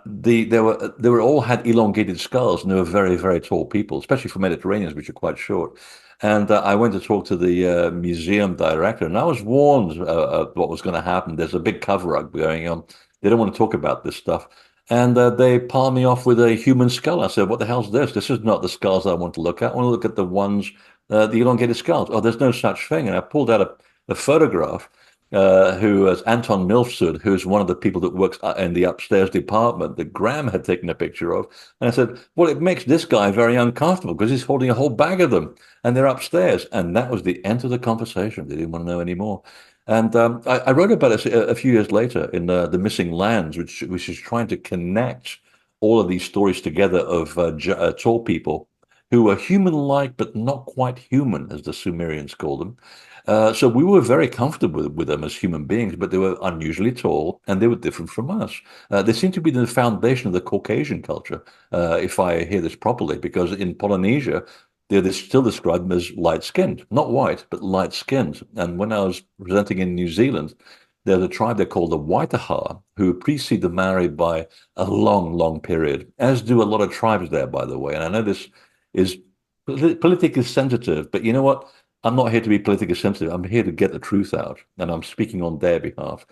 they were all had elongated skulls, and they were very, very tall people, especially for Mediterraneans, which are quite short. And I went to talk to the museum director, and I was warned what was going to happen. There's a big cover up going on. They don't want to talk about this stuff. And they palmed me off with a human skull. I said, "What the hell's this? This is not the skulls I want to look at. I want to look at the ones, the elongated skulls." Oh, there's no such thing. And I pulled out a photograph who was Anton Milfsud, who's one of the people that works in the upstairs department that Graham had taken a picture of. And I said, well, it makes this guy very uncomfortable because he's holding a whole bag of them and they're upstairs. And that was the end of the conversation. They didn't want to know anymore. And I wrote about it a few years later in The Missing Lands, which is trying to connect all of these stories together of tall people who were human-like but not quite human, as the Sumerians called them. So we were very comfortable with them as human beings, but they were unusually tall and they were different from us. They seem to be the foundation of the Caucasian culture, if I hear this properly, because in Polynesia, they're still described as light-skinned, not white, but light-skinned. And when I was presenting in New Zealand, there's a tribe they're called the Waitaha, who precede the Maori by a long, long period, as do a lot of tribes there, by the way. And I know this is politically sensitive, but you know what? I'm not here to be politically sensitive. I'm here to get the truth out, and I'm speaking on their behalf.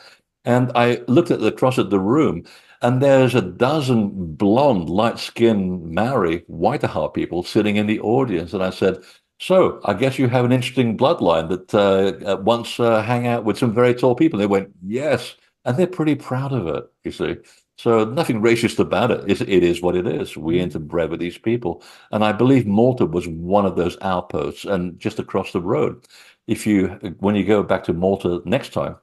And I looked across at the room, and there's a dozen blonde, light-skinned Maori Waitaha people sitting in the audience. And I said, "So, I guess you have an interesting bloodline that once hang out with some very tall people." They went, "Yes," and they're pretty proud of it. You see, so nothing racist about it. It is what it is. We interbred with these people, and I believe Malta was one of those outposts, and just across the road. When you go back to Malta next time,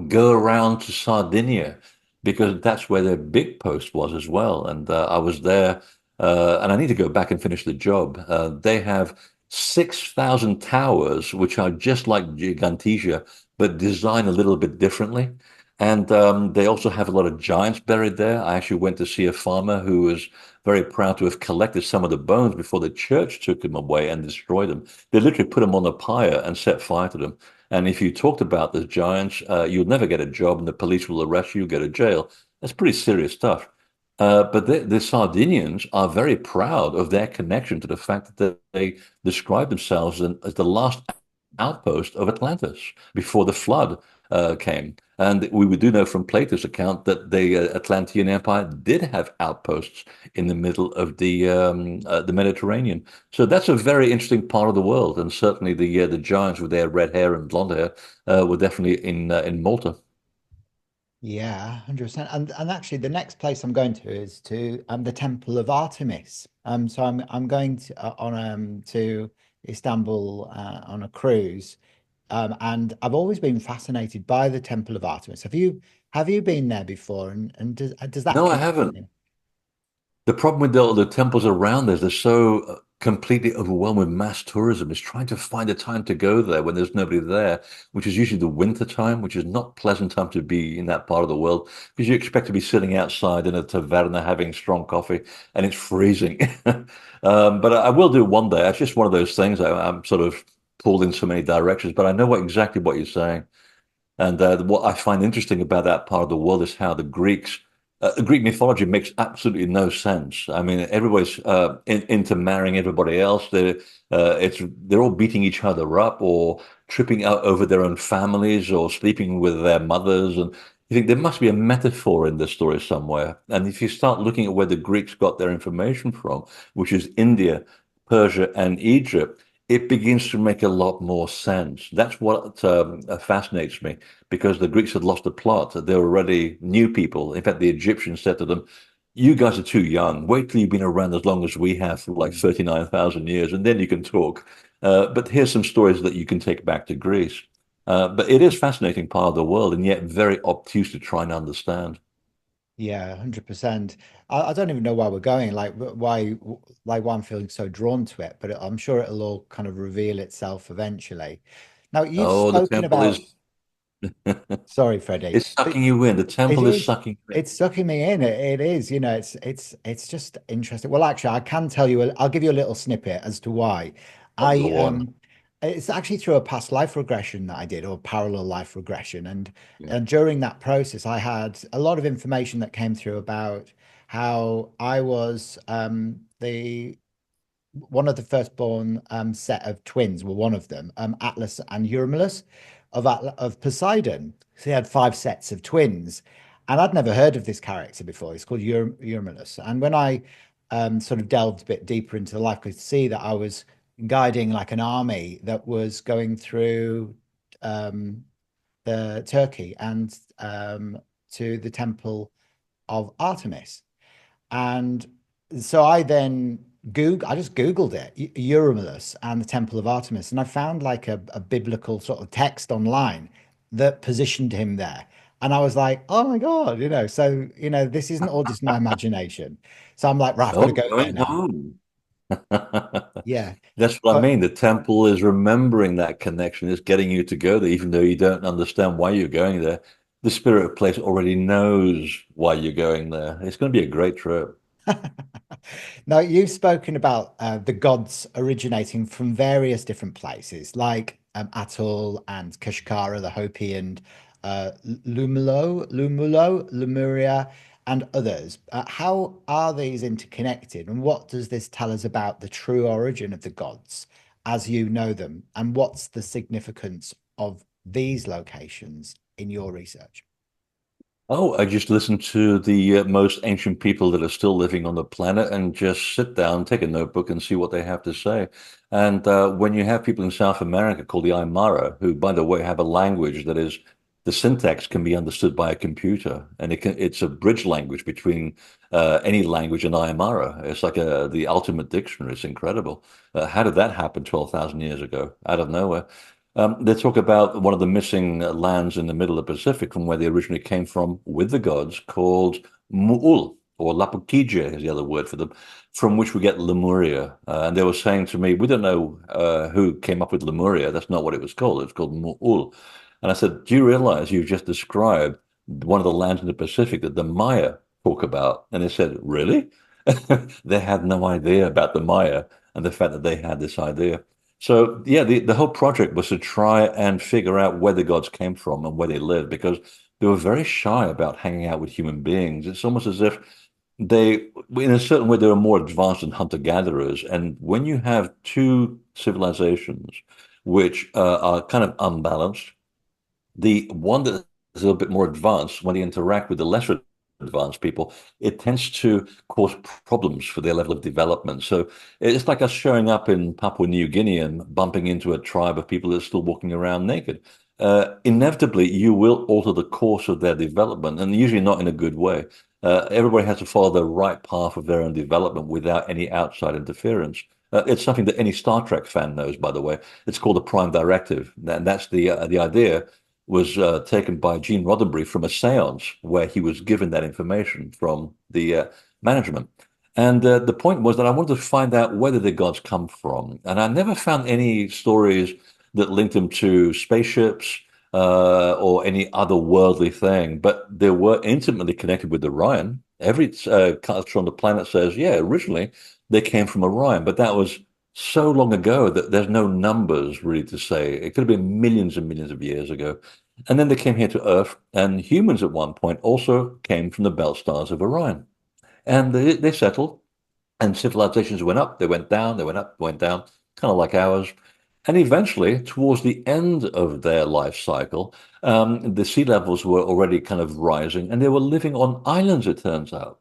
go around to Sardinia because that's where their big post was as well. And I was there, and I need to go back and finish the job. They have 6,000 towers, which are just like Gigantia, but designed a little bit differently. And they also have a lot of giants buried there. I actually went to see a farmer who was very proud to have collected some of the bones before the church took them away and destroyed them. They literally put them on a pyre and set fire to them. And if you talked about the giants, you'll never get a job and the police will arrest you, go to jail. That's pretty serious stuff. But the Sardinians are very proud of their connection to the fact that they describe themselves as the last outpost of Atlantis before the flood came. And we do know from Plato's account that the Atlantean Empire did have outposts in the middle of the Mediterranean. So that's a very interesting part of the world. And certainly the giants with their red hair and blonde hair were definitely in Malta. Yeah, 100%. And actually the next place I'm going to is to the Temple of Artemis. So I'm going to Istanbul on a cruise. And I've always been fascinated by the Temple of Artemis. Have you been there before? And does that No, I pique haven't. you? The problem with the temples around there is they're so completely overwhelmed with mass tourism. Is trying to find a time to go there when there's nobody there, which is usually the winter time, which is not pleasant time to be in that part of the world because you expect to be sitting outside in a taverna having strong coffee and it's freezing. But I will do one day. It's just one of those things. I'm sort of pulled in so many directions, but I know exactly what you're saying. And what I find interesting about that part of the world is how the Greek mythology makes absolutely no sense. I mean, everybody's into marrying everybody else. They're all beating each other up or tripping out over their own families or sleeping with their mothers. And you think there must be a metaphor in this story somewhere. And if you start looking at where the Greeks got their information from, which is India, Persia, and Egypt, it begins to make a lot more sense. That's what fascinates me because the Greeks had lost the plot. They were already new people. In fact, the Egyptians said to them, "You guys are too young. Wait till you've been around as long as we have, for like 39,000 years, and then you can talk." But here's some stories that you can take back to Greece. But it is fascinating part of the world, and yet very obtuse to try and understand. Yeah, 100%. I don't even know why we're going, why I'm feeling so drawn to it, but I'm sure it'll all kind of reveal itself eventually. Now, you've Oh, the spoken temple about, is sorry, Freddie, it's but sucking you in. The it temple is is, sucking you in. it's sucking me in. It is, it's just interesting. Well, actually, I can tell you, I'll give you a little snippet as to why. Oh, I, go on. it's actually through a past life regression that I did, or parallel life regression. Yeah. And during that process, I had a lot of information that came through about how I was the one of the firstborn set of twins, well, one of them, Atlas and Eurymalus of Poseidon. So he had five sets of twins. And I'd never heard of this character before. He's called Eurymalus. And when I sort of delved a bit deeper into the life, I could see that I was guiding like an army that was going through um, the Turkey and to the temple of Artemis. And so I just Googled it, Eurymalus and the Temple of Artemis, and I found like a biblical sort of text online that positioned him there. And I was like, oh my God, this isn't all just my imagination. So I'm like, right, I've got to Oh, go there going now. home. Yeah. That's what I But mean. The temple is remembering that connection. It's getting you to go there, even though you don't understand why you're going there. The spirit of place already knows why you're going there. It's going to be a great trip. now, you've spoken about the gods originating from various different places, like Atul and Kashkara, the Hopi, and Lemuria, and others. How are these interconnected, and what does this tell us about the true origin of the gods as you know them? And what's the significance of these locations in your research? Oh, I just listen to the most ancient people that are still living on the planet and just sit down, take a notebook, and see what they have to say. And when you have people in South America called the Aymara, who, by the way, have a language that is the syntax can be understood by a computer, and it's a bridge language between any language and Aymara. It's like the ultimate dictionary. It's incredible. How did that happen 12,000 years ago, out of nowhere? They talk about one of the missing lands in the middle of the Pacific from where they originally came from with the gods called Mu'ul, or Lapukije is the other word for them, from which we get Lemuria. And they were saying to me, we don't know who came up with Lemuria. That's not what it was called. It's called Mu'ul. And I said, do you realize you've just described one of the lands in the Pacific that the Maya talk about? And they said, really? They had no idea about the Maya and the fact that they had this idea. So yeah, the whole project was to try and figure out where the gods came from and where they lived because they were very shy about hanging out with human beings. It's almost as if they, in a certain way, they were more advanced than hunter-gatherers. And when you have two civilizations which are kind of unbalanced, the one that is a little bit more advanced, when they interact with the lesser advanced people, it tends to cause problems for their level of development. So it's like us showing up in Papua New Guinea and bumping into a tribe of people that are still walking around naked. Inevitably, you will alter the course of their development, and usually not in a good way. Everybody has to follow the right path of their own development without any outside interference. It's something that any Star Trek fan knows, by the way. It's called the Prime Directive, and that's the idea was taken by Gene Roddenberry from a seance where he was given that information from the management. And the point was that I wanted to find out where did the gods come from. And I never found any stories that linked them to spaceships or any other worldly thing, but they were intimately connected with Orion. Every culture on the planet says, yeah, originally they came from Orion, but that was so long ago that there's no numbers really to say. It could have been millions and millions of years ago. And then they came here to Earth, and humans at one point also came from the belt stars of Orion. And they settled, and civilizations went up, they went down, they went up, went down, kind of like ours. And eventually, towards the end of their life cycle, the sea levels were already kind of rising, and they were living on islands, it turns out.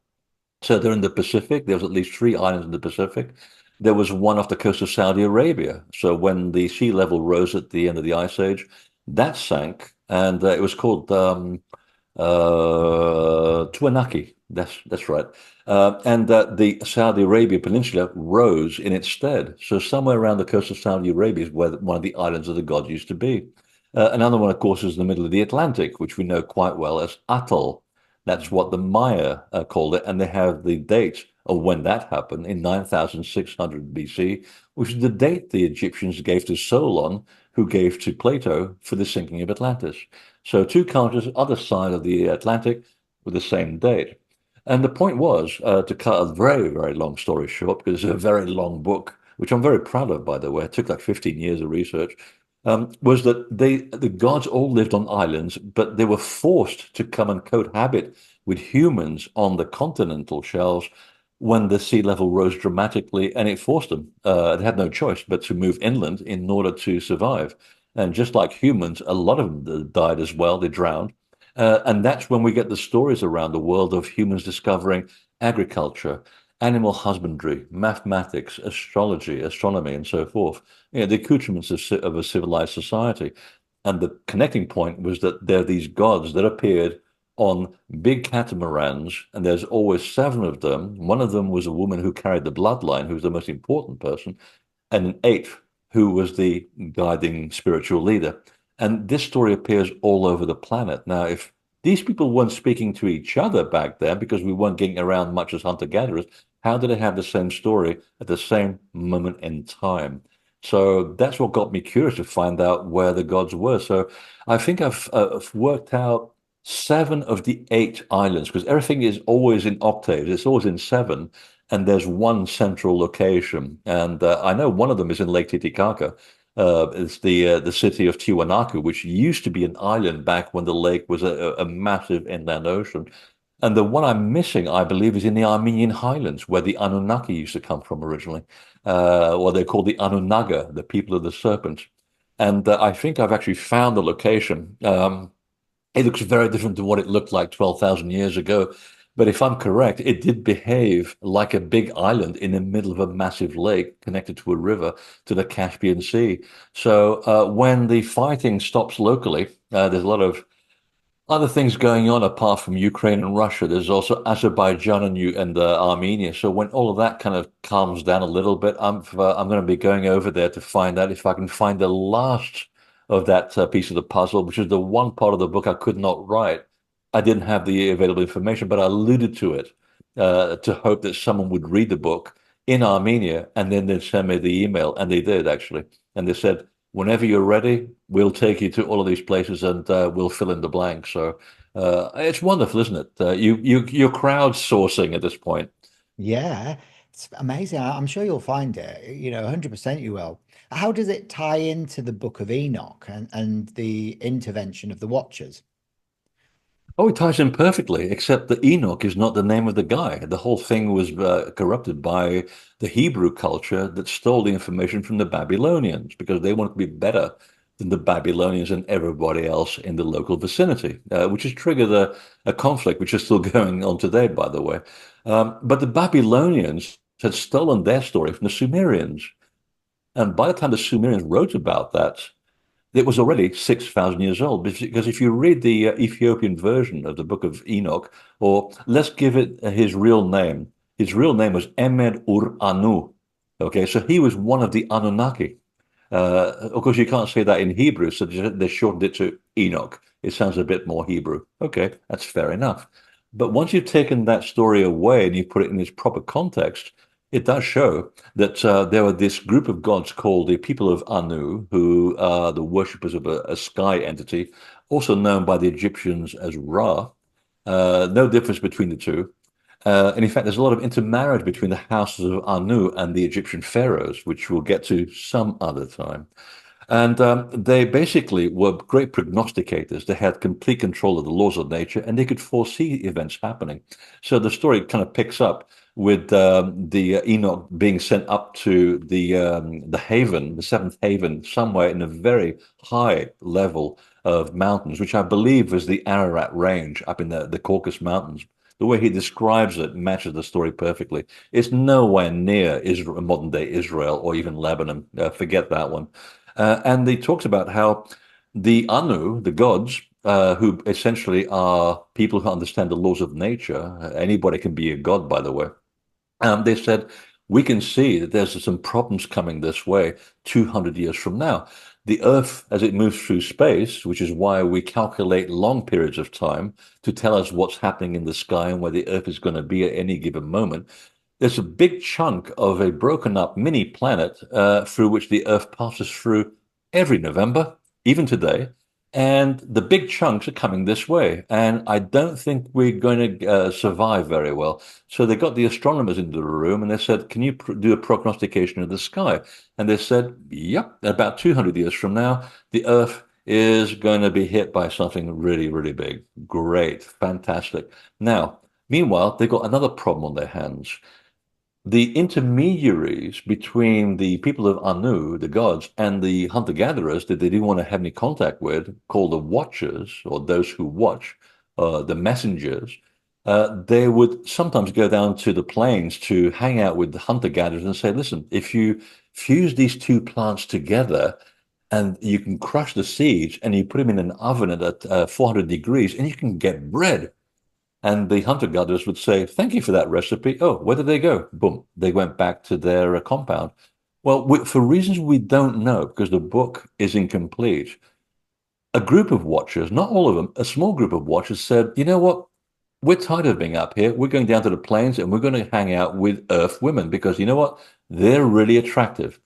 So they're in the Pacific. There was at least three islands in the Pacific. There was one off the coast of Saudi Arabia. So when the sea level rose at the end of the Ice Age, that sank, and it was called Tuanaki. That's right. And the Saudi Arabia Peninsula rose in its stead. So somewhere around the coast of Saudi Arabia is where one of the islands of the gods used to be. Another one, of course, is in the middle of the Atlantic, which we know quite well as Atoll. That's what the Maya called it, and they have the date of when that happened in 9600 BC, which is the date the Egyptians gave to Solon, who gave to Plato for the sinking of Atlantis. So two cultures, other side of the Atlantic, with the same date. And the point was, to cut a very, very long story short, because it's a very long book, which I'm very proud of, by the way. It took like 15 years of research. Was that the gods all lived on islands, but they were forced to come and cohabit with humans on the continental shelves when the sea level rose dramatically, and it forced them. They had no choice but to move inland in order to survive. And just like humans, a lot of them died as well. They drowned. And that's when we get the stories around the world of humans discovering agriculture, animal husbandry, mathematics, astrology, astronomy, and so forth. You know, the accoutrements of a civilized society. And the connecting point was that there are these gods that appeared on big catamarans, and there's always seven of them. One of them was a woman who carried the bloodline, who was the most important person, and an eighth who was the guiding spiritual leader. And this story appears all over the planet. Now, if these people weren't speaking to each other back then because we weren't getting around much as hunter-gatherers, how did they have the same story at the same moment in time? So that's what got me curious to find out where the gods were. So I think I've worked out seven of the eight islands because everything is always in octaves. It's always in seven, and there's one central location. And I know one of them is in Lake Titicaca. It's the city of Tiwanaku, which used to be an island back when the lake was a massive inland ocean. And the one I'm missing, I believe, is in the Armenian Highlands, where the Anunnaki used to come from originally. What they're called the Anunaga, the people of the serpent. And I think I've actually found the location. It looks very different to what it looked like 12,000 years ago. But if I'm correct, it did behave like a big island in the middle of a massive lake connected to a river to the Caspian Sea. So when the fighting stops locally, there's a lot of other things going on apart from Ukraine and Russia. There's also Azerbaijan and Armenia. So when all of that kind of calms down a little bit, I'm going to be going over there to find out if I can find the last of that piece of the puzzle, which is the one part of the book I could not write. I didn't have the available information, but I alluded to it to hope that someone would read the book in Armenia and then they'd send me the email, and they did actually, and they said whenever you're ready, we'll take you to all of these places and we'll fill in the blanks. So it's wonderful, isn't it? You're crowdsourcing at this point. Yeah, it's amazing. I'm sure you'll find it. 100% you will. How does it tie into the Book of Enoch and the intervention of the Watchers? Oh, it ties in perfectly, except that Enoch is not the name of the guy. The whole thing was corrupted by the Hebrew culture that stole the information from the Babylonians because they wanted to be better than the Babylonians and everybody else in the local vicinity, which has triggered a conflict, which is still going on today, by the way. But the Babylonians had stolen their story from the Sumerians. And by the time the Sumerians wrote about that, it was already 6,000 years old. Because if you read the Ethiopian version of the Book of Enoch, or let's give it his real name was Emed Ur Anu. Okay, so he was one of the Anunnaki. Of course, you can't say that in Hebrew, so they shortened it to Enoch. It sounds a bit more Hebrew. Okay, that's fair enough. But once you've taken that story away and you put it in its proper context, it does show that there were this group of gods called the people of Anu, who are the worshippers of a sky entity, also known by the Egyptians as Ra. No difference between the two. And in fact, there's a lot of intermarriage between the houses of Anu and the Egyptian pharaohs, which we'll get to some other time. And they basically were great prognosticators. They had complete control of the laws of nature and they could foresee events happening. So the story kind of picks up with the Enoch being sent up to the haven, the seventh haven, somewhere in a very high level of mountains, which I believe is the Ararat Range up in the Caucasus Mountains. The way he describes it matches the story perfectly. It's nowhere near Israel, modern day Israel or even Lebanon. Forget that one. And he talks about how the Anu, the gods, who essentially are people who understand the laws of nature, anybody can be a god, by the way. They said, we can see that there's some problems coming this way 200 years from now. The Earth, as it moves through space, which is why we calculate long periods of time to tell us what's happening in the sky and where the Earth is going to be at any given moment, there's a big chunk of a broken up mini planet through which the Earth passes through every November, even today. And the big chunks are coming this way. And I don't think we're going to survive very well. So they got the astronomers into the room and they said, can you do a prognostication of the sky? And they said, yep, about 200 years from now, the Earth is going to be hit by something really, really big. Great, fantastic. Now, meanwhile, they've got another problem on their hands. The intermediaries between the people of Anu, the gods, and the hunter-gatherers that they didn't want to have any contact with, called the Watchers, or those who watch, the messengers, they would sometimes go down to the plains to hang out with the hunter-gatherers and say, listen, if you fuse these two plants together, and you can crush the seeds and you put them in an oven at 400 degrees, and you can get bread. And the hunter-gatherers would say, thank you for that recipe. Oh, where did they go? Boom. They went back to their compound. Well, for reasons we don't know, because the book is incomplete, a group of watchers, not all of them, a small group of watchers said, you know what? We're tired of being up here. We're going down to the plains and we're going to hang out with Earth women because you know what? They're really attractive.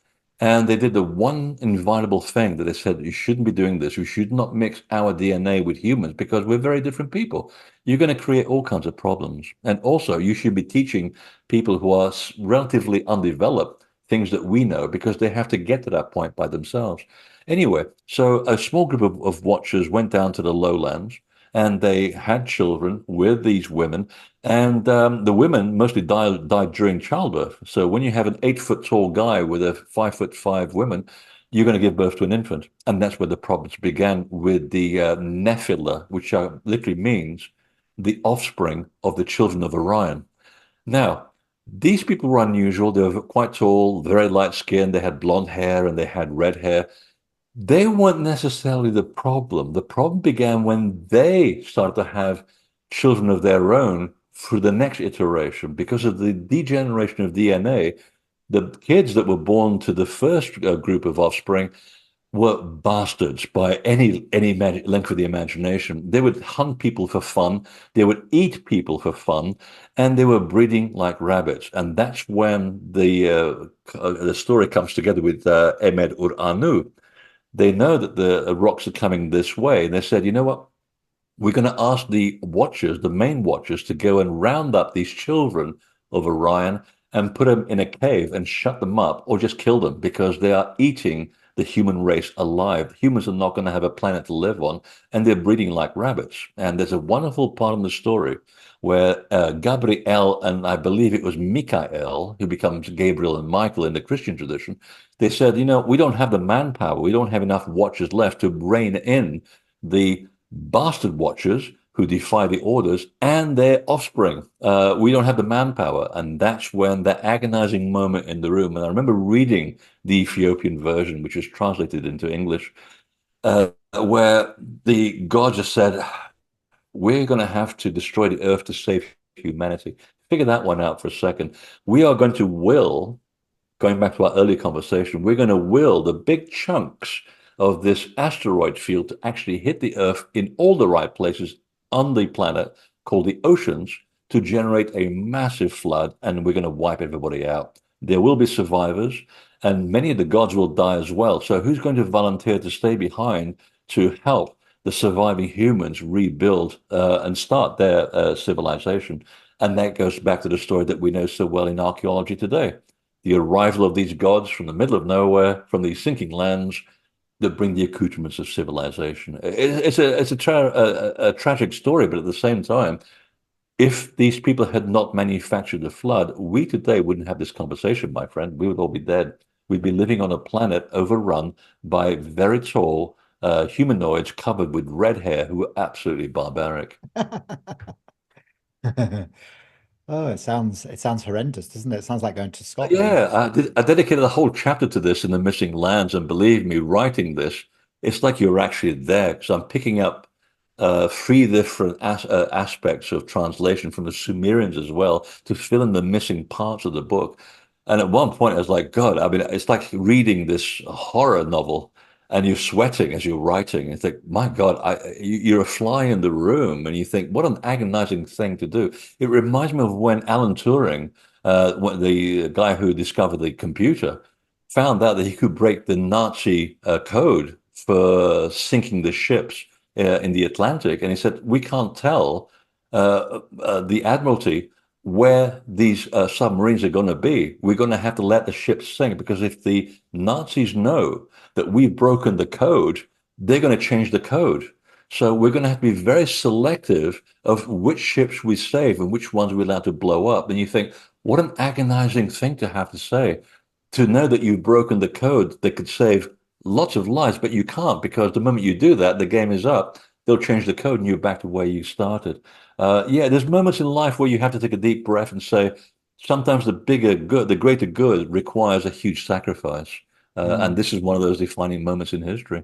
And they did the one inviolable thing that they said, you shouldn't be doing this. You should not mix our DNA with humans because we're very different people. You're going to create all kinds of problems. And also, you should be teaching people who are relatively undeveloped things that we know because they have to get to that point by themselves. Anyway, so a small group of watchers went down to the lowlands and they had children with these women. And the women mostly died during childbirth. So when you have an 8 foot tall guy with a 5'5" woman, you're going to give birth to an infant. And that's where the problems began with the Nephilim, which literally means the offspring of the children of Orion. Now, these people were unusual. They were quite tall, very light skinned. They had blonde hair and they had red hair. They weren't necessarily the problem. The problem began when they started to have children of their own through the next iteration. Because of the degeneration of DNA, the kids that were born to the first group of offspring were bastards by any length of the imagination. They would hunt people for fun, they would eat people for fun, and they were breeding like rabbits. And that's when the story comes together with Emed Ur Anu. They know that the rocks are coming this way. And they said, you know what? We're going to ask the watchers, the main watchers, to go and round up these children of Orion and put them in a cave and shut them up or just kill them because they are eating the human race alive. Humans are not going to have a planet to live on, and they're breeding like rabbits. And there's a wonderful part in the story where Gabriel and I believe it was Michael, who becomes Gabriel and Michael in the Christian tradition, they said, we don't have the manpower, we don't have enough watchers left to rein in the bastard watchers who defy the orders and their offspring. We don't have the manpower. And that's when that agonizing moment in the room, and I remember reading the Ethiopian version, which is translated into English, where the God just said, we're going to have to destroy the earth to save humanity. Figure that one out for a second. We are going to will, going back to our earlier conversation, we're going to will the big chunks of this asteroid field to actually hit the earth in all the right places on the planet, called the oceans, to generate a massive flood, and we're going to wipe everybody out. There will be survivors, and many of the gods will die as well. So who's going to volunteer to stay behind to help the surviving humans rebuild and start their civilization? And that goes back to the story that we know so well in archaeology today. The arrival of these gods from the middle of nowhere, from these sinking lands, that bring the accoutrements of civilization. It's a tragic story, but at the same time, if these people had not manufactured the flood, we today wouldn't have this conversation, my friend. We would all be dead. We'd be living on a planet overrun by very tall humanoids covered with red hair who are absolutely barbaric. Oh, it sounds horrendous, doesn't it? It sounds like going to Scotland. Yeah, I dedicated a whole chapter to this in the missing lands, and believe me, writing this, it's like you're actually there because I'm picking up three different aspects of translation from the Sumerians as well to fill in the missing parts of the book. And at one point, I was like, God, I mean, it's like reading this horror novel, and you're sweating as you're writing. It's like, my God, you're a fly in the room, and you think, what an agonizing thing to do. It reminds me of when Alan Turing, the guy who discovered the computer, found out that he could break the Nazi code for sinking the ships in the Atlantic. And he said, we can't tell the Admiralty where these submarines are going to be. We're going to have to let the ships sink, because if the Nazis know that we've broken the code, they're going to change the code. So we're going to have to be very selective of which ships we save and which ones we're allowed to blow up. And you think, what an agonizing thing to have to say, to know that you've broken the code that could save lots of lives, but you can't, because the moment you do that, the game is up. They'll change the code and you're back to where you started. Yeah, there's moments in life where you have to take a deep breath and say, sometimes the bigger good, the greater good requires a huge sacrifice. And Mm. this is one of those defining moments in history.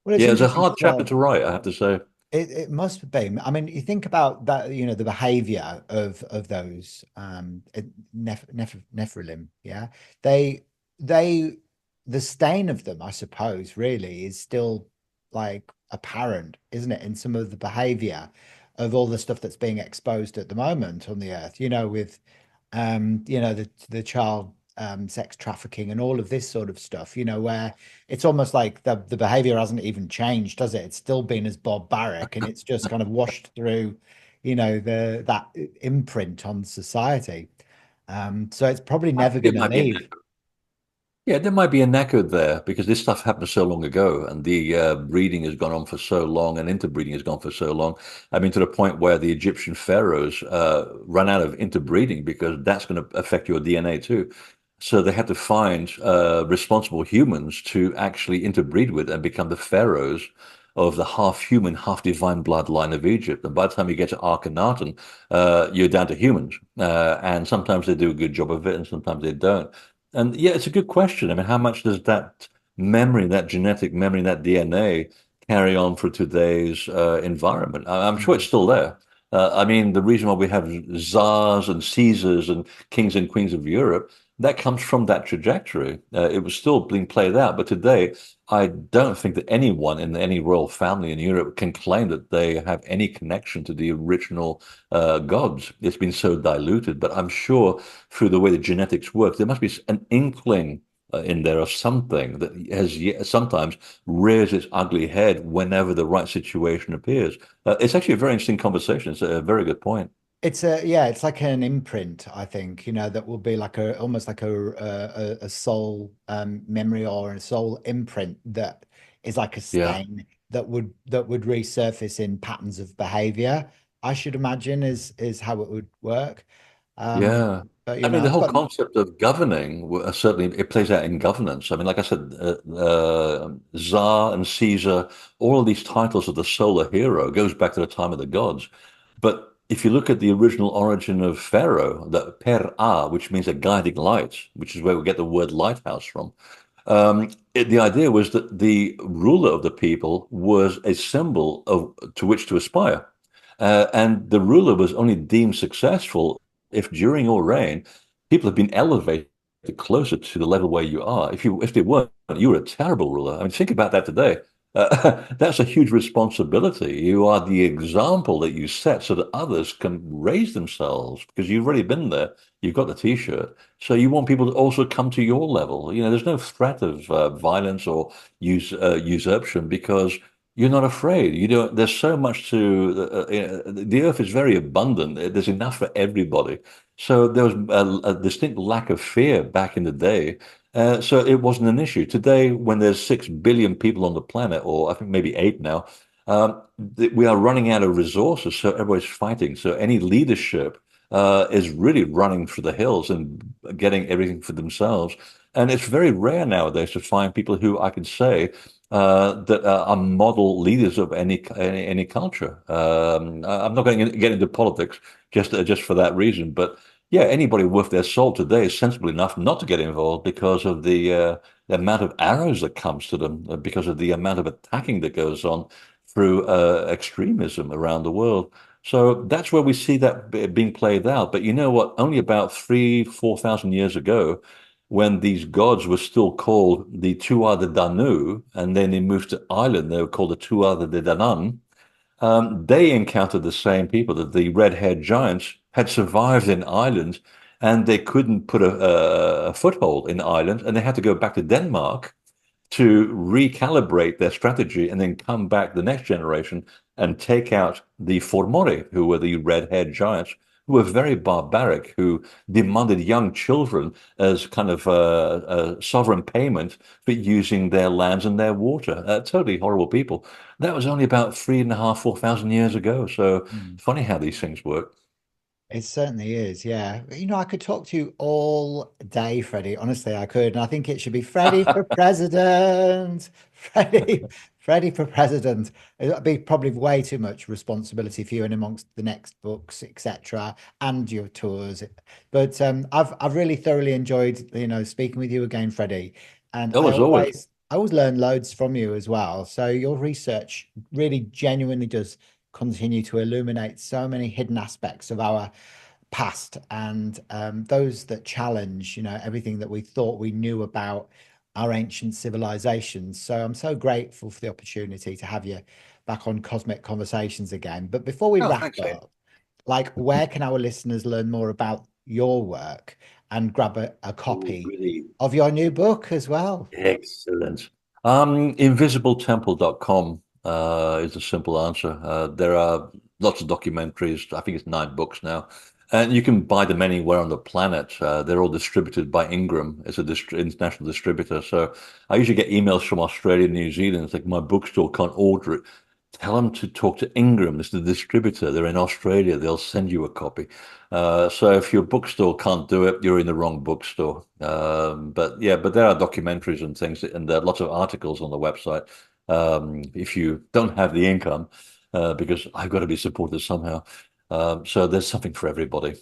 Well, it's Yeah, it's a interesting hard as chapter well. to write, I have to say. It must be. I mean, you think about that, the behavior of those Nephilim, yeah. They they the stain of them, I suppose, really is still like apparent, isn't it, in some of the behavior of all the stuff that's being exposed at the moment on the earth, with the child sex trafficking and all of this sort of stuff, where it's almost like the behavior hasn't even changed, does it? It's still been as barbaric, and it's just kind of washed through, that imprint on society. So it's probably I never think it going to might be leave. Yeah, there might be an echo there because this stuff happened so long ago, and the breeding has gone on for so long, and interbreeding has gone for so long. I mean, to the point where the Egyptian pharaohs ran out of interbreeding because that's going to affect your DNA too. So they had to find responsible humans to actually interbreed with and become the pharaohs of the half human, half divine bloodline of Egypt. And by the time you get to Akhenaten, you're down to humans. And sometimes they do a good job of it, and sometimes they don't. And yeah, it's a good question. I mean, how much does that memory, that genetic memory, that DNA carry on for today's environment? I'm sure it's Mm. still there. I mean, the reason why we have czars and Caesars and kings and queens of Europe, that comes from that trajectory. It was still being played out. But today, I don't think that anyone in any royal family in Europe can claim that they have any connection to the original gods. It's been so diluted. But I'm sure through the way the genetics work, there must be an inkling in there of something that has sometimes rears its ugly head whenever the right situation appears. It's actually a very interesting conversation. It's a very good point. it's like an imprint, I think, that will be like a almost like a soul memory or a soul imprint that is like a Yeah. stain that would resurface in patterns of behavior, I should imagine is how it would work. Um, Yeah. but I mean, the I've whole got concept of governing certainly it plays out in governance. I mean, like I said, Tsar and Caesar, all of these titles of the solar hero goes back to the time of the gods. But if you look at the original origin of Pharaoh, the Per-A, which means a guiding light, which is where we get the word lighthouse from, the idea was that the ruler of the people was a symbol of to which to aspire. And the ruler was only deemed successful if during your reign people have been elevated closer to the level where you are. If they weren't, you were a terrible ruler. I mean, think about that today. That's a huge responsibility. You are the example that you set so that others can raise themselves because you've already been there. You've got the t-shirt. So you want people to also come to your level. There's no threat of violence or usurpation because you're not afraid. You don't. There's so much to the earth is very abundant. There's enough for everybody. So there was a distinct lack of fear back in the day. So it wasn't an issue. Today, when there's 6 billion people on the planet, or I think maybe eight now, we are running out of resources. So everybody's fighting. So any leadership is really running for the hills and getting everything for themselves. And it's very rare nowadays to find people who I can say that are model leaders of any culture. I'm not going to get into politics just for that reason, but yeah, anybody worth their salt today is sensible enough not to get involved because of the amount of arrows that comes to them, because of the amount of attacking that goes on through extremism around the world. So that's where we see that being played out. But you know what? Only about 4,000 years ago, when these gods were still called the Tuatha Dé Danann, and then they moved to Ireland, they were called the Tuatha Dé Danann. They encountered the same people that the red-haired giants had survived in Ireland, and they couldn't put a foothold in Ireland, and they had to go back to Denmark to recalibrate their strategy and then come back the next generation and take out the Formori, who were the red-haired giants, who were very barbaric, who demanded young children as kind of a sovereign payment for using their lands and their water. Totally horrible people. That was only about 3,500, 4,000 years ago. So Mm. funny how these things work. It certainly is, yeah. I could talk to you all day, Freddie. Honestly, I could. And I think it should be Freddie for president. Freddie for president. It'd be probably way too much responsibility for you and amongst the next books, etc., and your tours. But I've really thoroughly enjoyed, speaking with you again, Freddie. And Oh, as always. I always learn loads from you as well. So your research really genuinely does continue to illuminate so many hidden aspects of our past and those that challenge, everything that we thought we knew about our ancient civilizations. So I'm so grateful for the opportunity to have you back on Cosmic Conversations again. But before we Oh, wrap thanks, Hayden. up, like, where can our listeners learn more about your work and grab a Oh, copy really? of your new book as well? Excellent. Invisibletemple.com is a simple answer. There are lots of documentaries. I think it's 9 books now. And you can buy them anywhere on the planet. They're all distributed by Ingram. It's a international distributor. So I usually get emails from Australia and New Zealand. It's like my bookstore can't order it. Tell them to talk to Ingram. It's the distributor. They're in Australia. They'll send you a copy. So if your bookstore can't do it, you're in the wrong bookstore. But yeah, but there are documentaries and things, and there are lots of articles on the website. If you don't have the income, because I've got to be supported somehow. So there's something for everybody.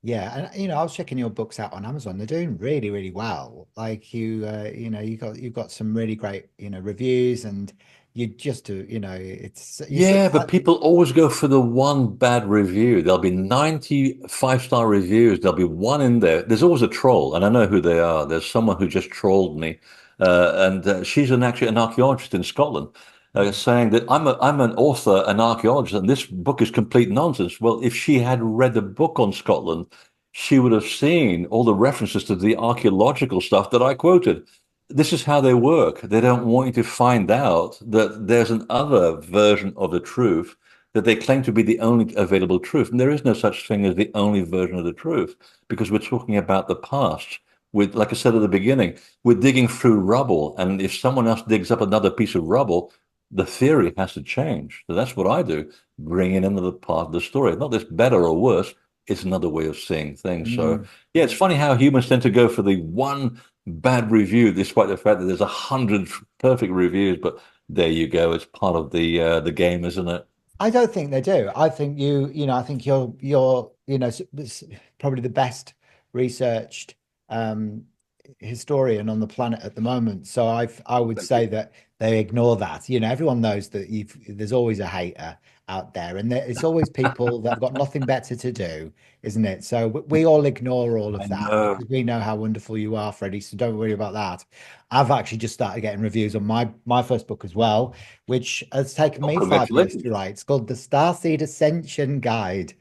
Yeah, and I was checking your books out on Amazon. They're doing really, really well. Like you've got some really great, reviews, and you just do, it's you sort Yeah, of but people always go for the one bad review. There'll be 95-star reviews. There'll be one in there. There's always a troll, and I know who they are. There's someone who just trolled me, and she's actually an archaeologist in Scotland, Mm. saying that I'm an author, an archaeologist, and this book is complete nonsense. Well, if she had read the book on Scotland, she would have seen all the references to the archaeological stuff that I quoted. This is how they work. They don't want you to find out that there's another version of the truth that they claim to be the only available truth. And there is no such thing as the only version of the truth, because we're talking about the past. With, like I said at the beginning, we're digging through rubble, and if someone else digs up another piece of rubble, the theory has to change. So that's what I do, bring in another part of the story. Not this better or worse, it's another way of seeing things. So Mm. yeah, it's funny how humans tend to go for the one bad review, despite the fact that there's 100 perfect reviews. But there you go. It's part of the game, isn't it? I don't think they do. I think I think you're, probably the best researched um, historian on the planet at the moment. So I would Thank say you. that they ignore that. Everyone knows that there's always a hater out there, and it's always people that have got nothing better to do, isn't it? So we all ignore all I of that know. because we know how wonderful you are, Freddie. So don't worry about that. I've actually just started getting reviews on my first book as well, which has taken Oh, me 5 years congratulations. to write. It's called the Starseed Ascension Guide.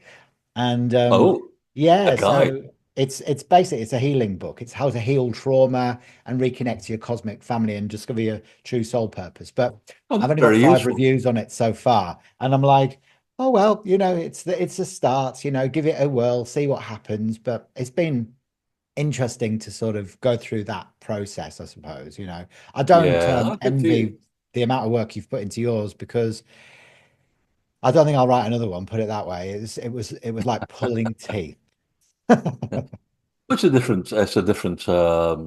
And Oh, a yeah, guide. so it's basically it's a healing book. It's how to heal trauma and reconnect to your cosmic family and discover your true soul purpose. But Oh, I've that's only got very five useful. reviews on it so far, and I'm like, oh well, it's a start. Give it a whirl, see what happens. But it's been interesting to sort of go through that process, I suppose. I don't Yeah, oh, good for you. envy the amount of work you've put into yours because I don't think I'll write another one, put it that way. It was like pulling teeth. It's a different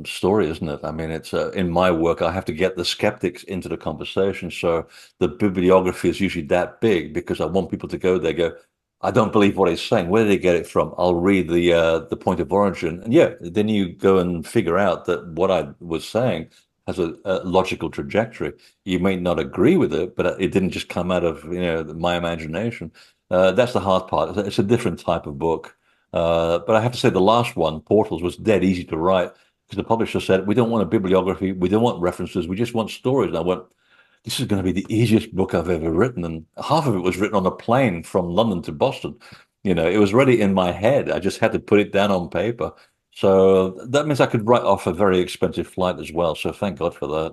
story, isn't it? I mean, it's in my work, I have to get the skeptics into the conversation. So the bibliography is usually that big because I want people to go there, go, I don't believe what he's saying. Where did he get it from? I'll read the point of origin, and yeah, then you go and figure out that what I was saying has a logical trajectory. You may not agree with it, but it didn't just come out of my imagination. That's the hard part. It's a different type of book. But I have to say, the last one, Portals, was dead easy to write because the publisher said, we don't want a bibliography, we don't want references, we just want stories. And I went, this is going to be the easiest book I've ever written. And half of it was written on a plane from London to Boston. It was already in my head. I just had to put it down on paper. So that means I could write off a very expensive flight as well. So thank God for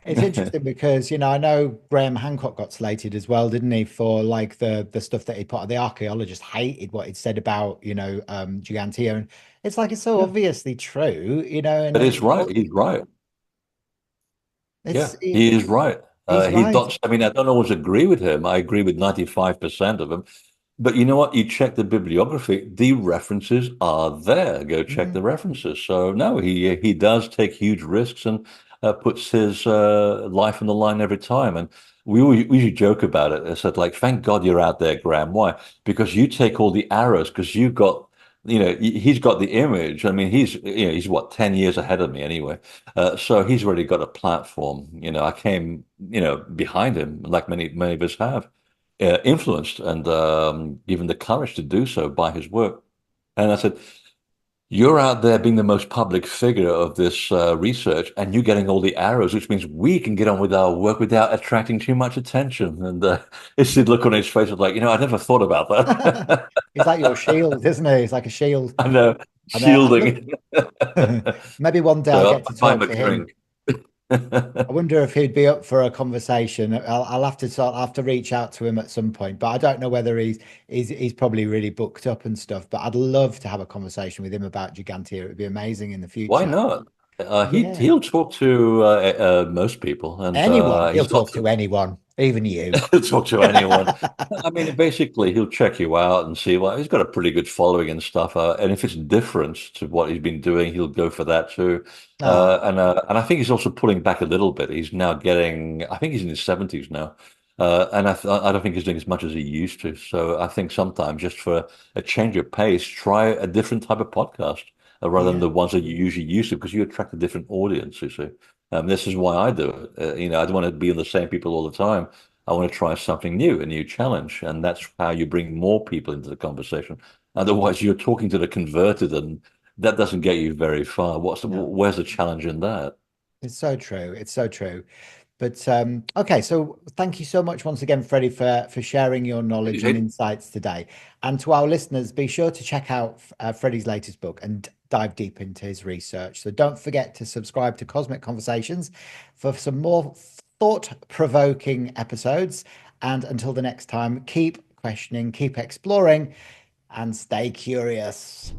It's that. interesting because, I know Graham Hancock got slated as well, didn't he, for like the stuff that he put. The archaeologists hated what he'd said about, Gigantia. And it's like it's so Yeah, obviously true, and but it's right. He's right. it's Yeah, he is right. he's He right. dots. I mean, I don't always agree with him. I agree with 95% of him. But you know what? You check the bibliography, the references are there. Go check Mm. the references. So no, he does take huge risks and puts his life on the line every time. And we usually joke about it. I said, like, thank God you're out there, Graham. Why? Because you take all the arrows because you've got, he's got the image. I mean, he's what, 10 years ahead of me anyway. So he's already got a platform. I came, behind him like many of us have influenced and given the courage to do so by his work. And I said, you're out there being the most public figure of this research, and you're getting all the arrows, which means we can get on with our work without attracting too much attention. And it's the look on his face of like, I never thought about that. He's like your shield, isn't he? He's like a shield. I know, And I look, shielding. maybe one day I'll So get I to buy him talk a to him. drink. I wonder if he'd be up for a conversation. I'll have to reach out to him at some point, but I don't know whether he's probably really booked up and stuff. But I'd love to have a conversation with him about Gigantia. It would be amazing in the Why future. not? Yeah, He'll talk to most people, and anyone. He'll he's got talk to anyone, even you. talk to anyone. I mean, basically, he'll check you out and see. Well, he's got a pretty good following and stuff. And if it's different to what he's been doing, he'll go for that too. Ah, And I think he's also pulling back a little bit. He's now getting. I think he's in his 70s now. And I don't think he's doing as much as he used to. So I think sometimes just for a change of pace, try a different type of podcast rather than yeah, the ones that you usually used to, because you attract a different audience, you see. This is why I do it. I don't want to be in the same people all the time. I want to try something new, a new challenge, and that's how you bring more people into the conversation. Otherwise, you're talking to the converted, and that doesn't get you very far. no, Where's the challenge in that? it's so true. It's so true. But okay, so thank you so much once again, Freddie, for sharing your knowledge and Hayden? insights today. And to our listeners, be sure to check out Freddie's latest book and dive deep into his research. So don't forget to subscribe to Cosmic Conversations for some more thought-provoking episodes. And until the next time, keep questioning, keep exploring, and stay curious.